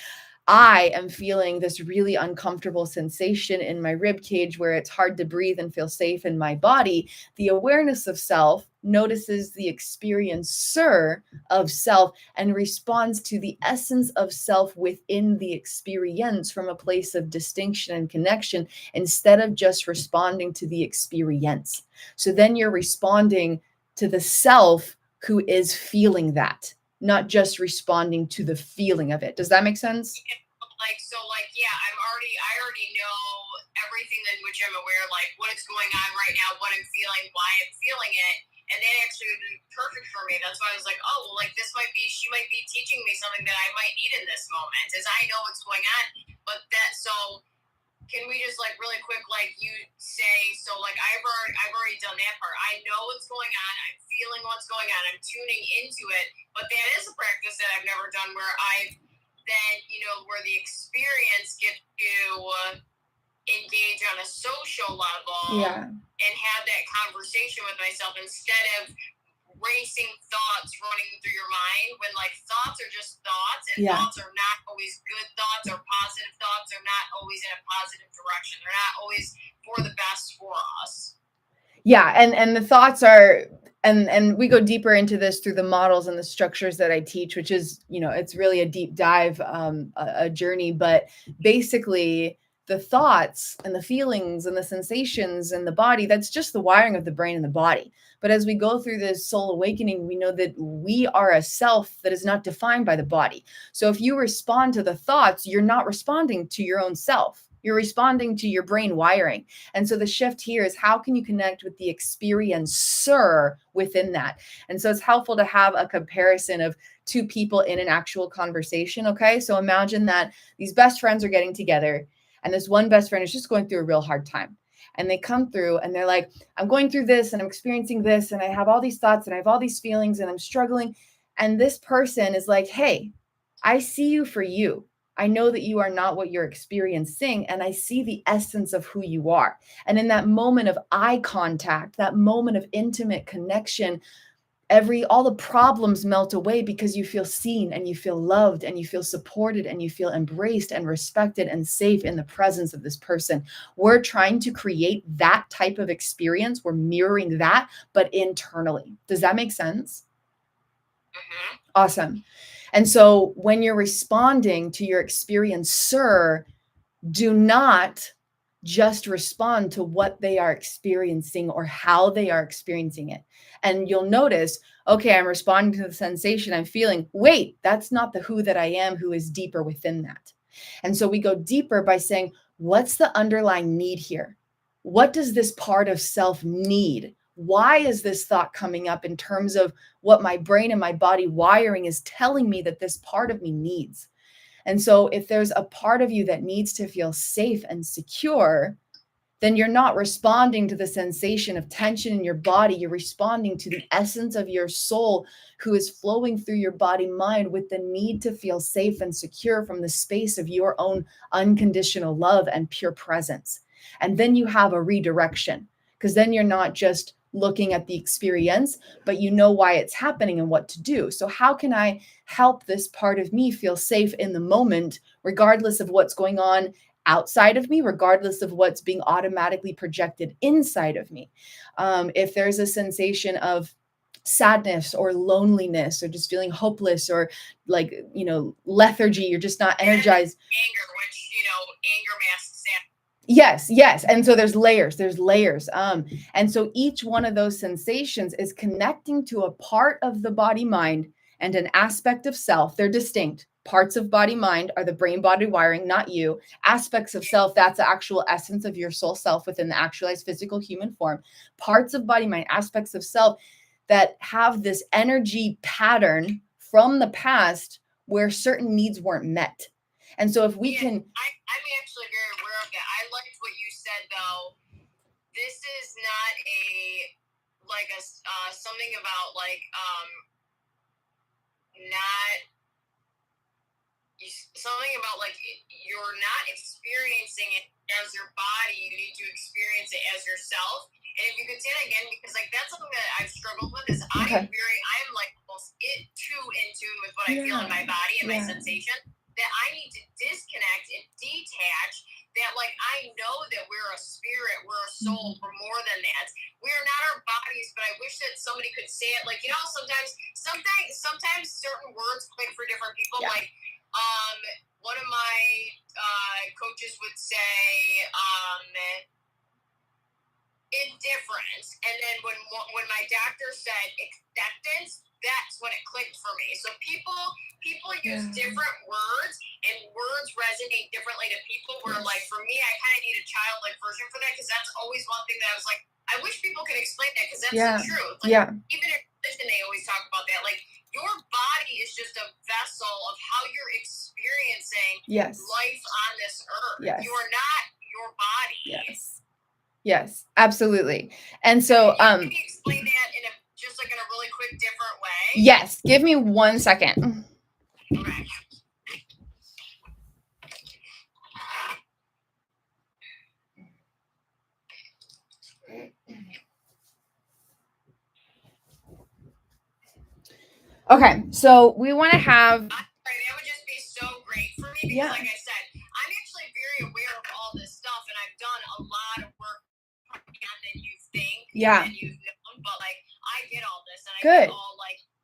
Speaker 1: I am feeling this really uncomfortable sensation in my rib cage where it's hard to breathe and feel safe in my body, the awareness of self notices the experiencer of self and responds to the essence of self within the experience from a place of distinction and connection instead of just responding to the experience. So then you're responding to the self who is feeling that, not just responding to the feeling of it. Does that make sense?
Speaker 2: I already know everything in which I'm aware, like what is going on right now, what I'm feeling, why I'm feeling it. And that actually would be perfect for me. That's why I was like, oh, well, like she might be teaching me something that I might need in this moment, as I know what's going on. But so can we just like really quick, like you say, so like I've already done that part. I know what's going on. I'm feeling what's going on. I'm tuning into it. But that is a practice that I've never done where I've then, where the experience gets to engage on a social level and have that conversation with myself instead of racing thoughts running through your mind when like thoughts are just thoughts and thoughts are not always good thoughts or positive thoughts are not always in a positive direction. They're not always for the best for us.
Speaker 1: Yeah. And the thoughts are, and we go deeper into this through the models and the structures that I teach, which is, it's really a deep dive, a journey, but basically the thoughts and the feelings and the sensations and the body, that's just the wiring of the brain and the body. But as we go through this soul awakening, we know that we are a self that is not defined by the body. So if you respond to the thoughts, you're not responding to your own self. You're responding to your brain wiring. And so the shift here is how can you connect with the experiencer within that? And so it's helpful to have a comparison of two people in an actual conversation. Okay. So imagine that these best friends are getting together and this one best friend is just going through a real hard time. And they come through and they're like, I'm going through this and I'm experiencing this and I have all these thoughts and I have all these feelings and I'm struggling. And this person is like, hey, I see you for you. I know that you are not what you're experiencing, and I see the essence of who you are. And in that moment of eye contact, that moment of intimate connection, all the problems melt away because you feel seen and you feel loved and you feel supported and you feel embraced and respected and safe in the presence of this person. We're trying to create that type of experience. We're mirroring that, but internally. Does that make sense?
Speaker 2: Mm-hmm.
Speaker 1: Awesome. And so when you're responding to your experiencer, do not just respond to what they are experiencing or how they are experiencing it. And you'll notice, okay, I'm responding to the sensation I'm feeling. Wait, that's not the who that I am, who is deeper within that. And so we go deeper by saying, what's the underlying need here? What does this part of self need? Why is this thought coming up in terms of what my brain and my body wiring is telling me that this part of me needs? And so if there's a part of you that needs to feel safe and secure, then you're not responding to the sensation of tension in your body. You're responding to the essence of your soul who is flowing through your body mind with the need to feel safe and secure from the space of your own unconditional love and pure presence. And then you have a redirection, because then you're not just looking at the experience, but you know why it's happening and what to do. So how can I help this part of me feel safe in the moment, regardless of what's going on outside of me, regardless of what's being automatically projected inside of me? If there's a sensation of sadness or loneliness or just feeling hopeless or like, lethargy, you're just not energized.
Speaker 2: Anger, which, anger masks sadness.
Speaker 1: Yes. And so there's layers. And so each one of those sensations is connecting to a part of the body mind and an aspect of self. They're distinct. Parts of body mind are the brain body wiring, not you. Aspects of self, that's the actual essence of your soul self within the actualized physical human form. Parts of body mind, aspects of self that have this energy pattern from the past where certain needs weren't met. And so if we can...
Speaker 2: I'm actually very aware of that. I liked what you said, though. This is not something about something about you're not experiencing it as your body. You need to experience it as yourself. And if you could say that again, because that's something that I've struggled with, is
Speaker 1: Okay.
Speaker 2: I'm almost too in tune with what I feel in my body and my sensation, that I need to disconnect and detach. That I know that we're a spirit, we're a soul, we're more than that. We're not our bodies, but I wish that somebody could say it. Sometimes certain words click for different people.
Speaker 1: Yeah.
Speaker 2: One of my coaches would say, indifference, and then when my doctor said acceptance, that's when it clicked for me. So people use different words, and words resonate differently to people. Where for me, I kind of need a childlike version for that, because that's always one thing that I was like, I wish people could explain that, because that's the truth. Even in religion, they always talk about that. Your body is just a vessel of how you're experiencing life on this earth.
Speaker 1: Yes.
Speaker 2: You are not your body.
Speaker 1: Yes, absolutely. And so,
Speaker 2: can you explain that in a really quick, different way?
Speaker 1: Yes. Give me 1 second.
Speaker 2: Okay.
Speaker 1: Okay, so we want to have...
Speaker 2: That would just be so great for me, because like I said, I'm actually very aware of all this stuff, and I've done a lot of work than you think and you've known, but I get all this, and I get all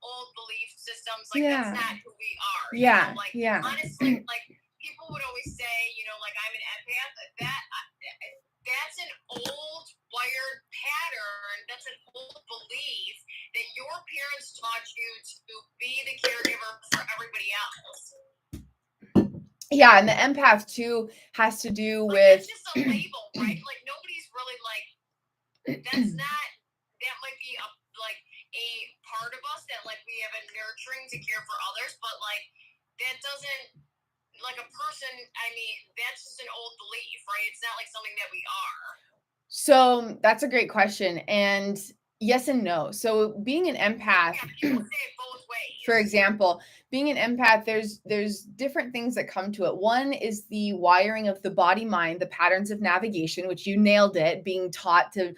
Speaker 2: old belief systems. That's not who we are. Honestly, people would always say, I'm an empath. That's an old wired pattern. That's an old belief that your parents taught you to be the caregiver for everybody else.
Speaker 1: Yeah, and the empath too has to do with...
Speaker 2: It's just a label, right? Nobody's really that's not... That might be a part of us that we have a nurturing to care for others, but that doesn't... a person, that's just an old belief, right? It's not something that we are.
Speaker 1: So that's a great question. And Yes and no. So being an empath,
Speaker 2: Yeah, people say it both ways.
Speaker 1: for example, being an empath, there's different things that come to it. One is the wiring of the body mind, the patterns of navigation, which you nailed it, being taught to,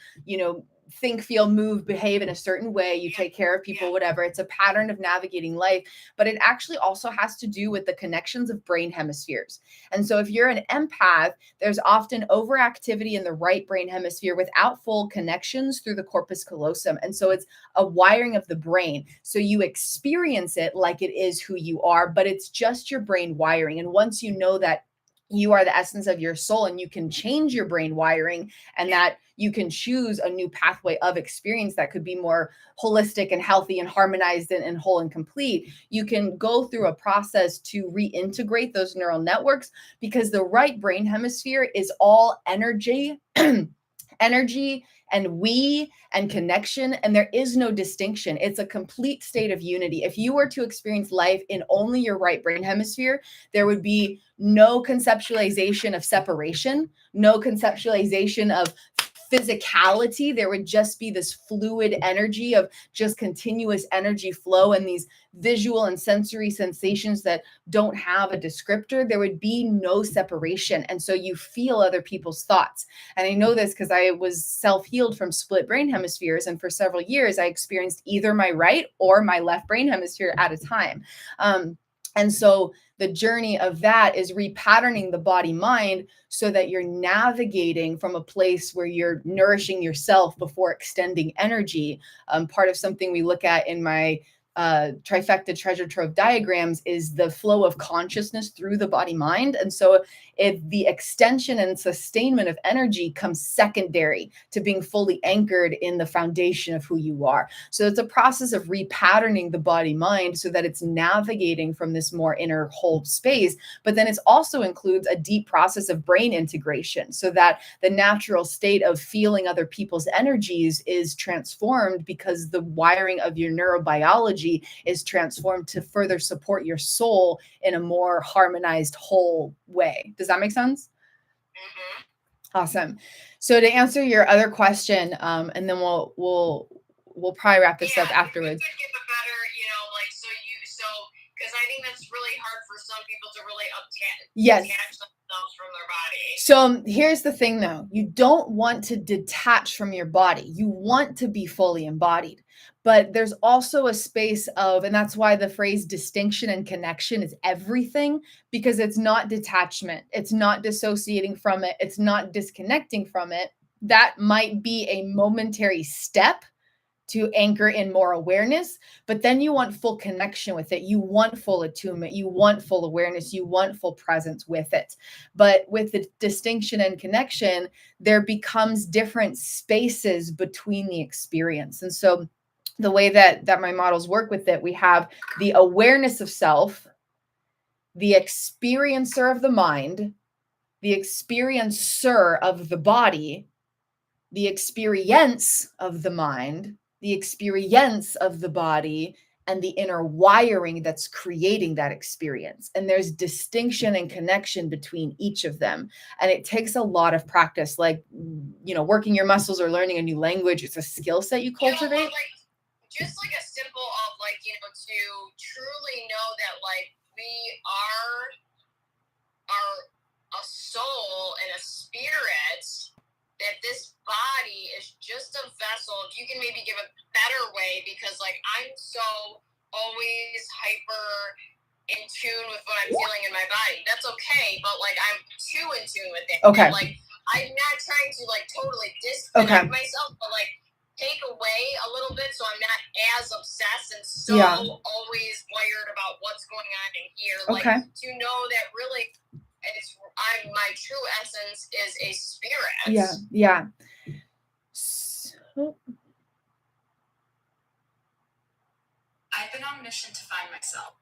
Speaker 1: think, feel, move, behave in a certain way. You take care of people, whatever. It's a pattern of navigating life, but it actually also has to do with the connections of brain hemispheres. And so if you're an empath, there's often overactivity in the right brain hemisphere without full connections through the corpus callosum. And so it's a wiring of the brain. So you experience it like it is who you are, but it's just your brain wiring. And once you know that you are the essence of your soul and you can change your brain wiring, and that you can choose a new pathway of experience that could be more holistic and healthy and harmonized and whole and complete, you can go through a process to reintegrate those neural networks, because the right brain hemisphere is all energy energy and we and connection, and there is no distinction. It's a complete state of unity. If you were to experience life in only your right brain hemisphere, there would be no conceptualization of separation, no conceptualization of physicality. There would just be this fluid energy of just continuous energy flow and these visual and sensory sensations that don't have a descriptor. There would be no separation. And so you feel other people's thoughts. And I know this because I was self-healed from split brain hemispheres. And for several years, I experienced either my right or my left brain hemisphere at a time. And so the journey of that is repatterning the body mind so that you're navigating from a place where you're nourishing yourself before extending energy. Part of something we look at in my trifecta treasure trove diagrams is the flow of consciousness through the body mind. And so the extension and sustainment of energy comes secondary to being fully anchored in the foundation of who you are. So it's a process of repatterning the body mind so that it's navigating from this more inner whole space. But then it also includes a deep process of brain integration so that the natural state of feeling other people's energies is transformed because the wiring of your neurobiology is transformed to further support your soul in a more harmonized whole way. Does that make sense?
Speaker 2: Mm-hmm.
Speaker 1: Awesome. So to answer your other question, and then we'll probably wrap this up afterwards.
Speaker 2: You could give a better, because I think that's really hard for some people to really detach themselves from their body.
Speaker 1: So here's the thing though, you don't want to detach from your body. You want to be fully embodied. But there's also a space of, and that's why the phrase distinction and connection is everything, because it's not detachment. It's not dissociating from it. It's not disconnecting from it. That might be a momentary step to anchor in more awareness, but then you want full connection with it. You want full attunement. You want full awareness. You want full presence with it. But with the distinction and connection, there becomes different spaces between the experience. And so the way that my models work with it, we have the awareness of self, the experiencer of the mind, the experiencer of the body, the experience of the mind, the experience of the body, and the inner wiring that's creating that experience. And there's distinction and connection between each of them. And it takes a lot of practice, like, working your muscles or learning a new language. It's a skill set you cultivate.
Speaker 2: Just like a simple of to truly know that we are a soul and a spirit, that this body is just a vessel. If you can maybe give a better way, because I'm so always hyper in tune with what I'm feeling in my body. That's okay, but I'm too in tune with it.
Speaker 1: Okay.
Speaker 2: And, I'm not trying to totally disconnect myself, but take away a little bit so I'm not as obsessed and so always wired about what's going on in here. To know that really my true essence is a spirit.
Speaker 1: Yeah.
Speaker 2: I've been on a mission to find myself.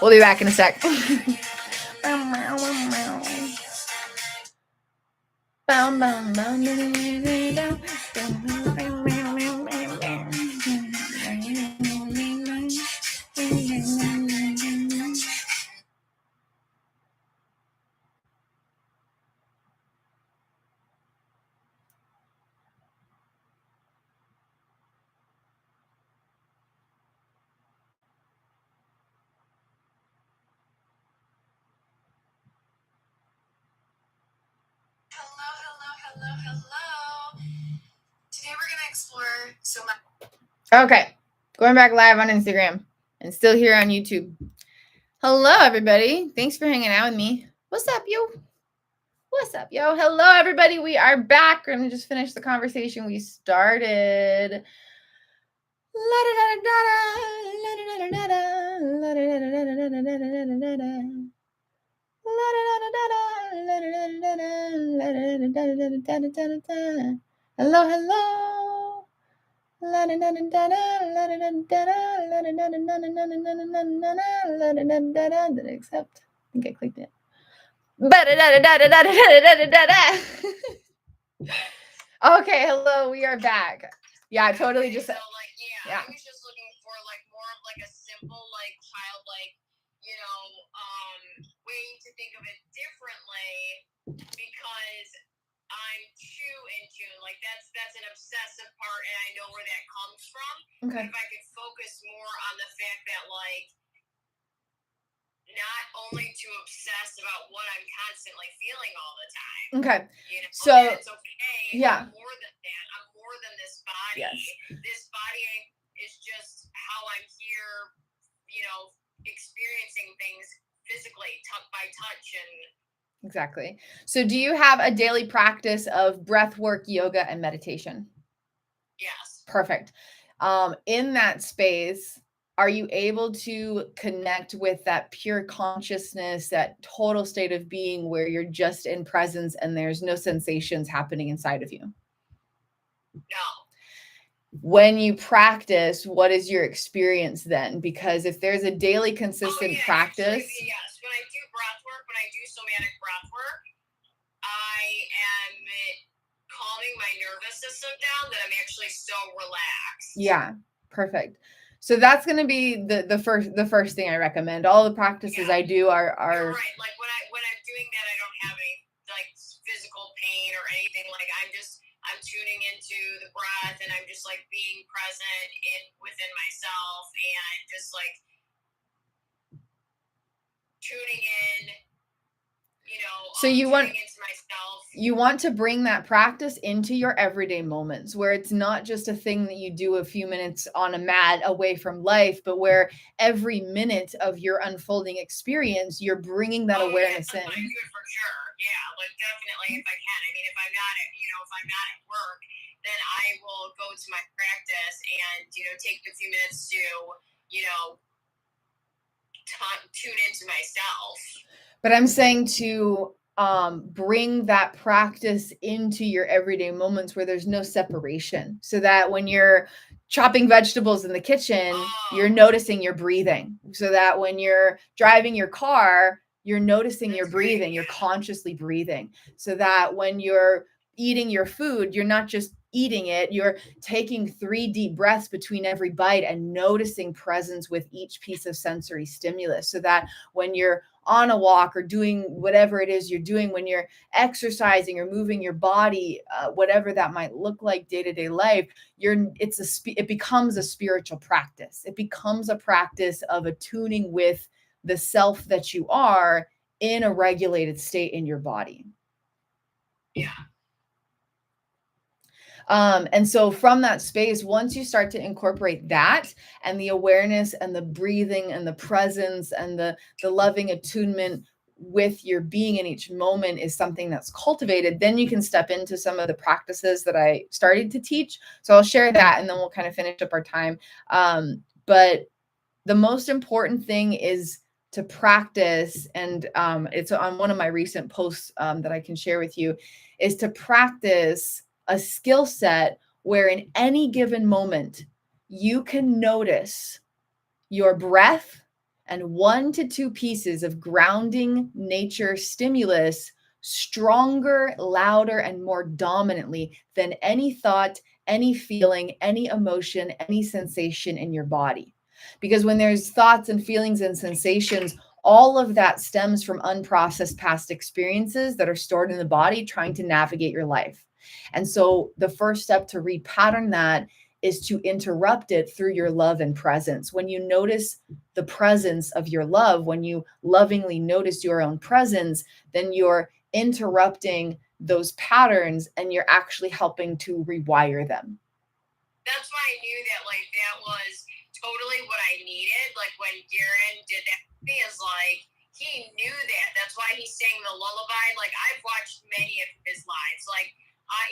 Speaker 1: We'll be back in a sec.
Speaker 2: Hello. Today we're going to explore somatic.
Speaker 1: Okay, going back live on Instagram and still here on YouTube. Hello, everybody. Thanks for hanging out with me. What's up, yo? What's up, yo? Hello, everybody. We are back. We're going to just finish the conversation we started. Hello, hello. Accept. I think I clicked it. Okay, hello, we are back. Yeah, totally. Just
Speaker 2: So, like, yeah, I was just looking for like more of like a simple, like childlike, way to think of it differently, because I'm too in tune. Like that's an obsessive part, and I know where that comes from. Okay. But if I could focus more on the fact that, like, not only to obsess about what I'm constantly feeling all the time. Okay. So it's okay. Yeah. I'm more than that. I'm more than this body. Yes. This body is just how I'm here, experiencing things physically, by touch and. Exactly. So do you have a daily practice of breath work, yoga, and meditation? Yes. Perfect. In that space, are you able to connect with that pure consciousness, that total state of being where you're just in presence and there's no sensations happening inside of you? No. When you practice, what is your experience then? Because if there's a daily consistent practice. Actually, yes. When I do breath work, when I do somatic breath work, I am calming my nervous system down that I'm actually so relaxed. Yeah, perfect. So that's going to be the first thing I recommend. All the practices I do are You're right. Like when I'm doing that, I don't have any like physical pain or anything. Like I'm tuning into the breath, and I'm just like being present within myself, and just like tuning in. So you want to bring that practice into your everyday moments, where it's not just a thing that you do a few minutes on a mat away from life, but where every minute of your unfolding experience, you're bringing that awareness in. I do it for sure. Yeah, like definitely if I can. I mean, if I'm not at work, then I will go to my practice and, take a few minutes to, tune into myself. But I'm saying to bring that practice into your everyday moments where there's no separation, so that when you're chopping vegetables in the kitchen, you're noticing your breathing, so that when you're driving your car, you're noticing your breathing, you're consciously breathing, so that when you're eating your food, you're not just eating it, you're taking 3 deep breaths between every bite and noticing presence with each piece of sensory stimulus, so that when you're on a walk or doing whatever it is you're doing, when you're exercising or moving your body, whatever that might look like day-to-day life, it becomes a spiritual practice. It becomes a practice of attuning with the self that you are in a regulated state in your body. Yeah. And so from that space, once you start to incorporate that and the awareness and the breathing and the presence and the loving attunement with your being in each moment is something that's cultivated, then you can step into some of the practices that I started to teach. So I'll share that and then we'll kind of finish up our time. But the most important thing is to practice, and it's on one of my recent posts that I can share with you, is to practice a skill set where in any given moment, you can notice your breath and 1 to 2 pieces of grounding nature stimulus stronger, louder, and more dominantly than any thought, any feeling, any emotion, any sensation in your body. Because when there's thoughts and feelings and sensations, all of that stems from unprocessed past experiences that are stored in the body trying to navigate your life. And so the first step to repattern that is to interrupt it through your love and presence. When you notice the presence of your love, when you lovingly notice your own presence, then you're interrupting
Speaker 1: those patterns, and you're actually helping to rewire them.
Speaker 2: That's why I knew that, like, that was totally what I needed. Like, when Darren did that to me, is like, he knew that. That's why he sang the lullaby. Like, I've watched many of his lives. Like,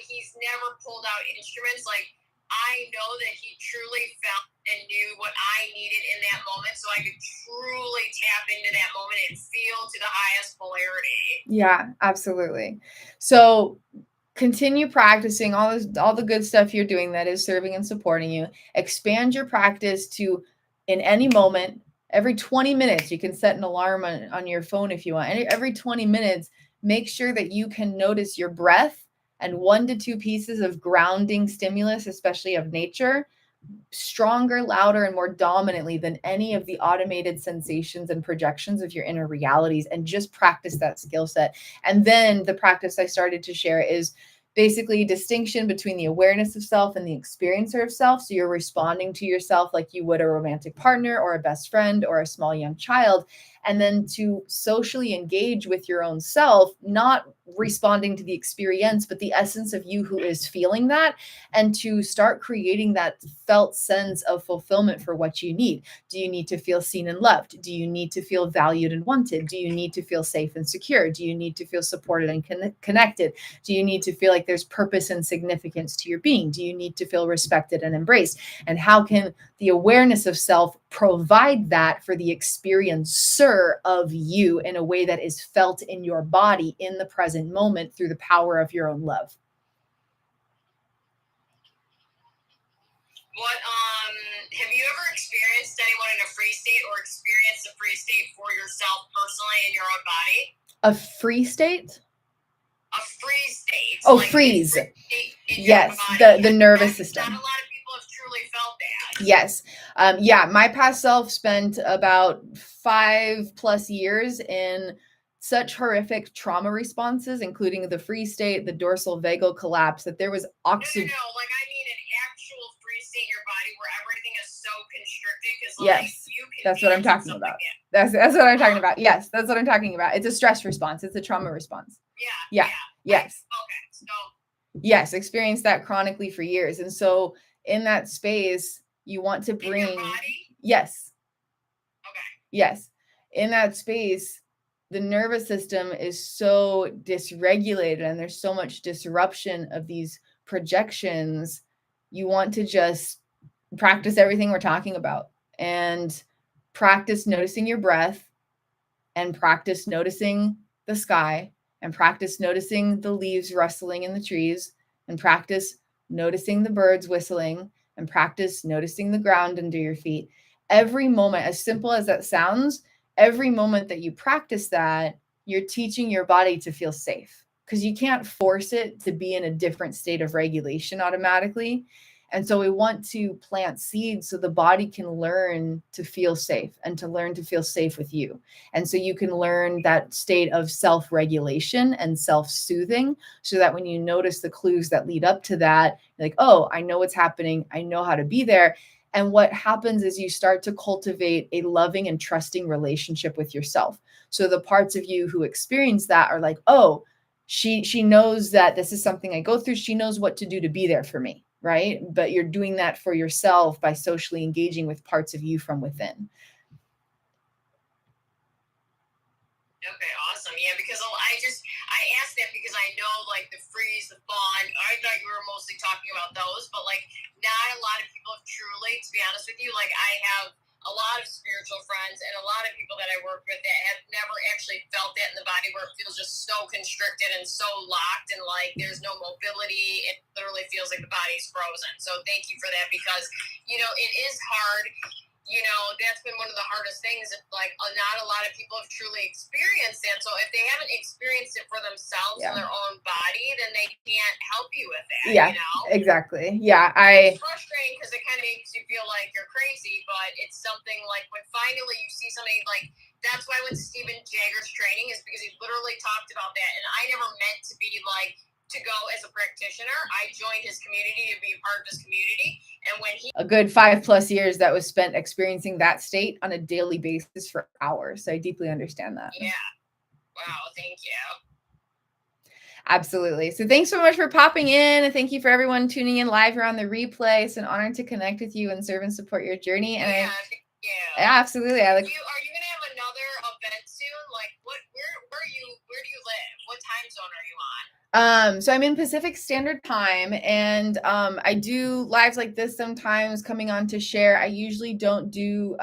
Speaker 2: he's never pulled out instruments. Like, I know that he truly felt and knew what I needed in that moment, so I could truly tap into that moment and feel to the highest polarity.
Speaker 1: Yeah, absolutely. So continue practicing all the good stuff you're doing that is serving and supporting you. Expand your practice to, in any moment, every 20 minutes, you can set an alarm on your phone if you want. And every 20 minutes, make sure that you can notice your breath and 1 to 2 pieces of grounding stimulus, especially of nature, stronger, louder, and more dominantly than any of the automated sensations and projections of your inner realities, and just practice that skill set. And then the practice I started to share is basically distinction between the awareness of self and the experiencer of self. So you're responding to yourself like you would a romantic partner or a best friend or a small young child. And then to socially engage with your own self, not responding to the experience, but the essence of you who is feeling that, and to start creating that felt sense of fulfillment for what you need. Do you need to feel seen and loved? Do you need to feel valued and wanted? Do you need to feel safe and secure? Do you need to feel supported and connected? Do you need to feel like there's purpose and significance to your being? Do you need to feel respected and embraced? And how can the awareness of self provide that for the experiencer of you in a way that is felt in your body in the present moment through the power of your own love?
Speaker 2: What have you ever experienced anyone in a free state, or experienced a free state for yourself personally in your own body?
Speaker 1: A free state?
Speaker 2: A free state.
Speaker 1: Oh,
Speaker 2: like
Speaker 1: freeze.
Speaker 2: Free state in
Speaker 1: yes,
Speaker 2: your body.
Speaker 1: the nervous system.
Speaker 2: Not a lot of people have truly felt that.
Speaker 1: Yes. Yeah, my past self spent about 5+ years in such horrific trauma responses, including the free state, the dorsal vagal collapse, that there was oxygen.
Speaker 2: No, like, I mean an actual free state in your body where everything is so constricted, because
Speaker 1: yes,
Speaker 2: you can
Speaker 1: that's what I'm talking about. That's what I'm talking about. Yes, that's what I'm talking about. It's a stress response. It's a trauma response.
Speaker 2: Yeah.
Speaker 1: Yes.
Speaker 2: Okay. So
Speaker 1: yes, experienced that chronically for years. And so in that space, you want to bring
Speaker 2: in your body?
Speaker 1: Yes.
Speaker 2: Okay.
Speaker 1: Yes. In that space, the nervous system is so dysregulated and there's so much disruption of these projections. You want to just practice everything we're talking about, and practice noticing your breath, and practice noticing the sky, and practice noticing the leaves rustling in the trees, and practice noticing the birds whistling, and practice noticing the ground under your feet. Every moment, as simple as that sounds, every moment that you practice that, you're teaching your body to feel safe, because you can't force it to be in a different state of regulation automatically. And so we want to plant seeds so the body can learn to feel safe, and to learn to feel safe with you. And so you can learn that state of self-regulation and self-soothing, so that when you notice the clues that lead up to that, you're like, oh, I know what's happening. I know how to be there. And what happens is you start to cultivate a loving and trusting relationship with yourself. So the parts of you who experience that are like, oh, she knows that this is something I go through. She knows what to do to be there for me. Right? But you're doing that for yourself by socially engaging with parts of you from within.
Speaker 2: Okay, awesome. Yeah, because I asked that because I know, like, the freeze, the bond, I thought you were mostly talking about those, but, like, not a lot of people have truly, to be honest with you, like, I have a lot of spiritual friends and a lot of people that I work with that have never actually felt that in the body, where it feels just so constricted and so locked, and, like, there's no mobility. It literally feels like the body's frozen. So thank you for that, because, you know, it is hard. You know, that's been one of the hardest things. Like, not a lot of people have truly experienced that. So if they haven't experienced it for themselves in their own body, then they can't help you with that.
Speaker 1: Yeah,
Speaker 2: you know?
Speaker 1: Exactly. Yeah,
Speaker 2: it's frustrating because it kind of makes you feel like you're crazy, but it's something like when finally you see somebody, like, that's why I went to Stephen Jagger's training, is because he literally talked about that. And I never meant to be like, to go as a practitioner. I joined his community to be a part of his community. And when he, a good
Speaker 1: 5+ years that was spent experiencing that state on a daily basis for hours. So I deeply understand that.
Speaker 2: Yeah. Wow. Thank you.
Speaker 1: Absolutely. So thanks so much for popping in. And thank you for everyone tuning in live here on the replay. It's an honor to connect with you and serve and support your journey. And
Speaker 2: Yeah,
Speaker 1: absolutely.
Speaker 2: Are you gonna have another event soon? Like where do you live? What time zone are you on?
Speaker 1: So I'm in Pacific Standard Time, and I do lives like this sometimes, coming on to share. I usually don't do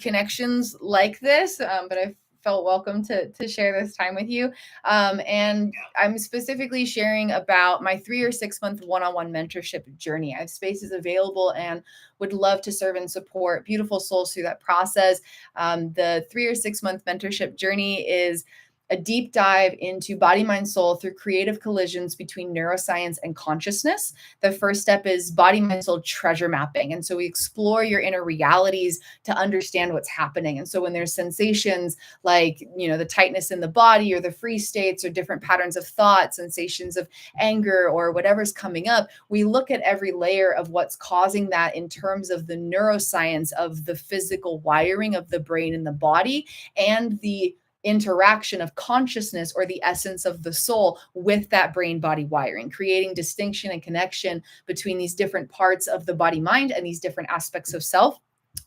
Speaker 1: connections like this, but I felt welcome to share this time with you. And I'm specifically sharing about my 3 or 6 month one-on-one mentorship journey. I have spaces available and would love to serve and support beautiful souls through that process. The 3 or 6 month mentorship journey is a deep dive into body, mind, soul through creative collisions between neuroscience and consciousness. The first step is body, mind, soul treasure mapping. And so we explore your inner realities to understand what's happening. And so when there's sensations like, the tightness in the body or the free states or different patterns of thought, sensations of anger or whatever's coming up, we look at every layer of what's causing that in terms of the neuroscience of the physical wiring of the brain and the body, and the interaction of consciousness or the essence of the soul with that brain body wiring, creating distinction and connection between these different parts of the body mind and these different aspects of self.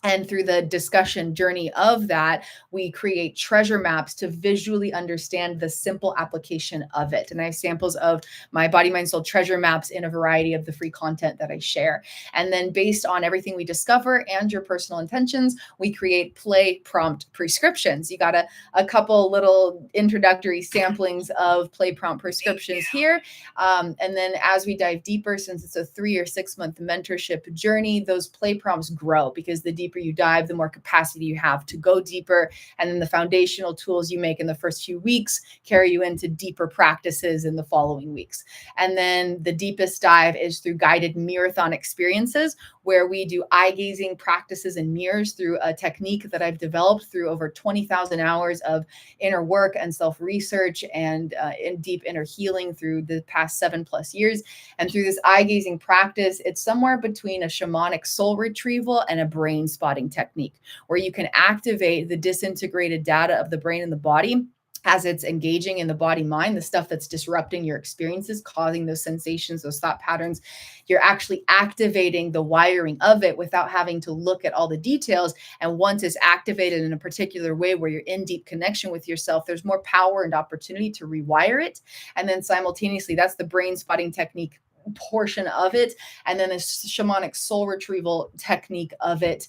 Speaker 1: And through the discussion journey of that, we create treasure maps to visually understand the simple application of it. And I have samples of my body, mind, soul treasure maps in a variety of the free content that I share. And then based on everything we discover and your personal intentions, we create play prompt prescriptions. You got a couple little introductory samplings of play prompt prescriptions here. And then as we dive deeper, since it's a 3 or 6 month mentorship journey, those play prompts grow, because the deeper you dive, the more capacity you have to go deeper. And then the foundational tools you make in the first few weeks carry you into deeper practices in the following weeks. And then the deepest dive is through guided marathon experiences, where we do eye gazing practices in mirrors through a technique that I've developed through over 20,000 hours of inner work and self-research and in deep inner healing through the past 7+ years. And through this eye gazing practice, it's somewhere between a shamanic soul retrieval and a brain spotting technique, where you can activate the disintegrated data of the brain and the body as it's engaging in the body mind, the stuff that's disrupting your experiences, causing those sensations, those thought patterns. You're actually activating the wiring of it without having to look at all the details. And once it's activated in a particular way where you're in deep connection with yourself, there's more power and opportunity to rewire it. And then simultaneously, that's the brain spotting technique portion of it, and then this shamanic soul retrieval technique of it,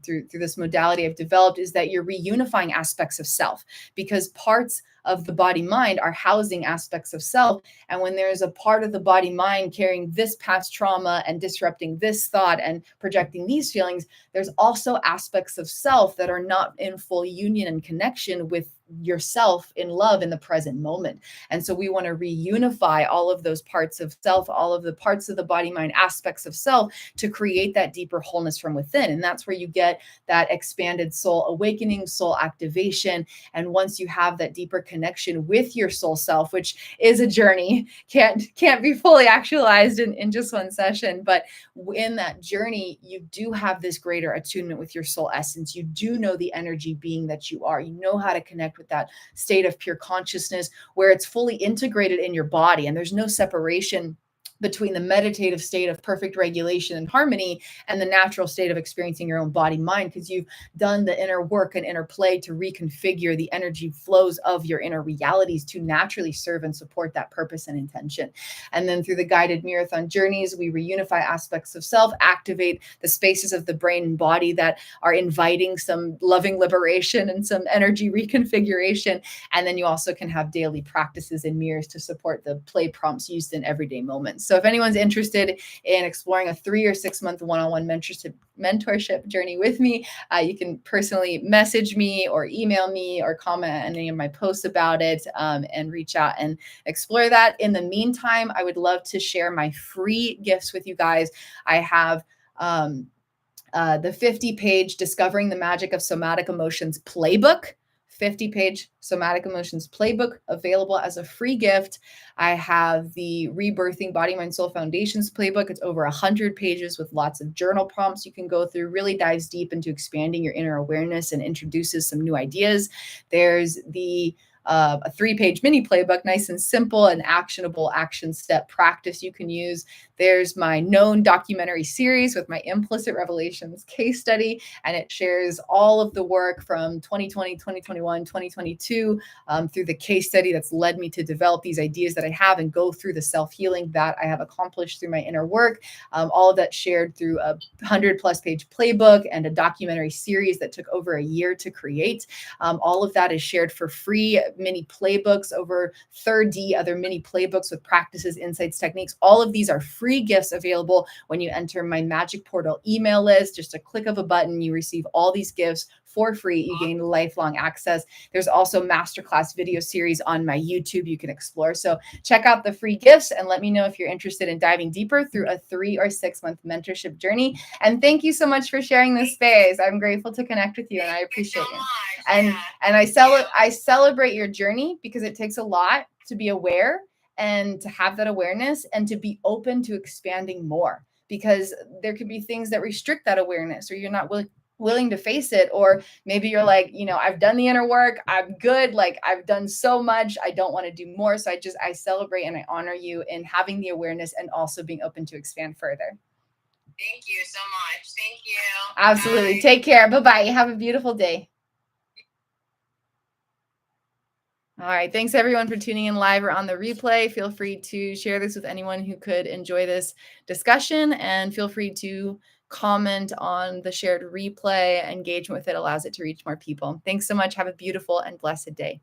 Speaker 1: through this modality I've developed, is that you're reunifying aspects of self, because parts of the body mind are housing aspects of self. And when there's a part of the body mind carrying this past trauma and disrupting this thought and projecting these feelings, there's also aspects of self that are not in full union and connection with yourself in love in the present moment. And so we want to reunify all of those parts of self, all of the parts of the body mind aspects of self, to create that deeper wholeness from within. And that's where you get that expanded soul awakening, soul activation. And once you have that deeper connection with your soul self, which is a journey, can't be fully actualized in just one session, but in that journey, you do have this greater attunement with your soul essence. You do know the energy being that you are. You know how to connect with that state of pure consciousness where it's fully integrated in your body, and there's no separation between the meditative state of perfect regulation and harmony and the natural state of experiencing your own body mind, because you've done the inner work and inner play to reconfigure the energy flows of your inner realities to naturally serve and support that purpose and intention. And then through the guided marathon journeys, we reunify aspects of self, activate the spaces of the brain and body that are inviting some loving liberation and some energy reconfiguration. And then you also can have daily practices in mirrors to support the play prompts used in everyday moments. So if anyone's interested in exploring a 3 or 6 month one-on-one mentorship journey with me, you can personally message me or email me or comment on any of my posts about it, and reach out and explore that. In the meantime, I would love to share my free gifts with you guys. I have the 50-page Discovering the Magic of Somatic Emotions playbook. 50-page Somatic Emotions playbook available as a free gift. I have the Rebirthing Body-Mind-Soul Foundations playbook. It's over 100 pages with lots of journal prompts you can go through, really dives deep into expanding your inner awareness and introduces some new ideas. There's the a 3-page mini playbook, nice and simple, and actionable action step practice you can use. There's my known documentary series with my Implicit Revelations case study, and it shares all of the work from 2020, 2021, 2022 through the case study that's led me to develop these ideas that I have and go through the self-healing that I have accomplished through my inner work. All of that shared through a 100+ page playbook and a documentary series that took over a year to create. All of that is shared for free, mini playbooks, over 30 other mini playbooks with practices, insights, techniques. All of these are free gifts available when you enter my MagiiiK Portal email list. Just a click of a button, you receive all these gifts for free. You gain lifelong access. There's also masterclass video series on my YouTube you can explore. So check out the free gifts and let me know if you're interested in diving deeper through a 3 or 6 month mentorship journey. And thank you so much for sharing this space. I'm grateful to connect with you and I appreciate it. And I celebrate your journey because it takes a lot to be aware and to have that awareness and to be open to expanding more, because there could be things that restrict that awareness, or you're not willing to face it, or maybe you're like, I've done the inner work, I'm good, like I've done so much, I don't want to do more. So I celebrate and I honor you in having the awareness and also being open to expand further.
Speaker 2: Thank you so much. Thank you.
Speaker 1: Absolutely.
Speaker 2: Bye.
Speaker 1: Take care. Bye-bye. Have a beautiful day. All right. Thanks everyone for tuning in live or on the replay. Feel free to share this with anyone who could enjoy this discussion, and feel free to comment on the shared replay. Engagement with it allows it to reach more people. Thanks so much. Have a beautiful and blessed day.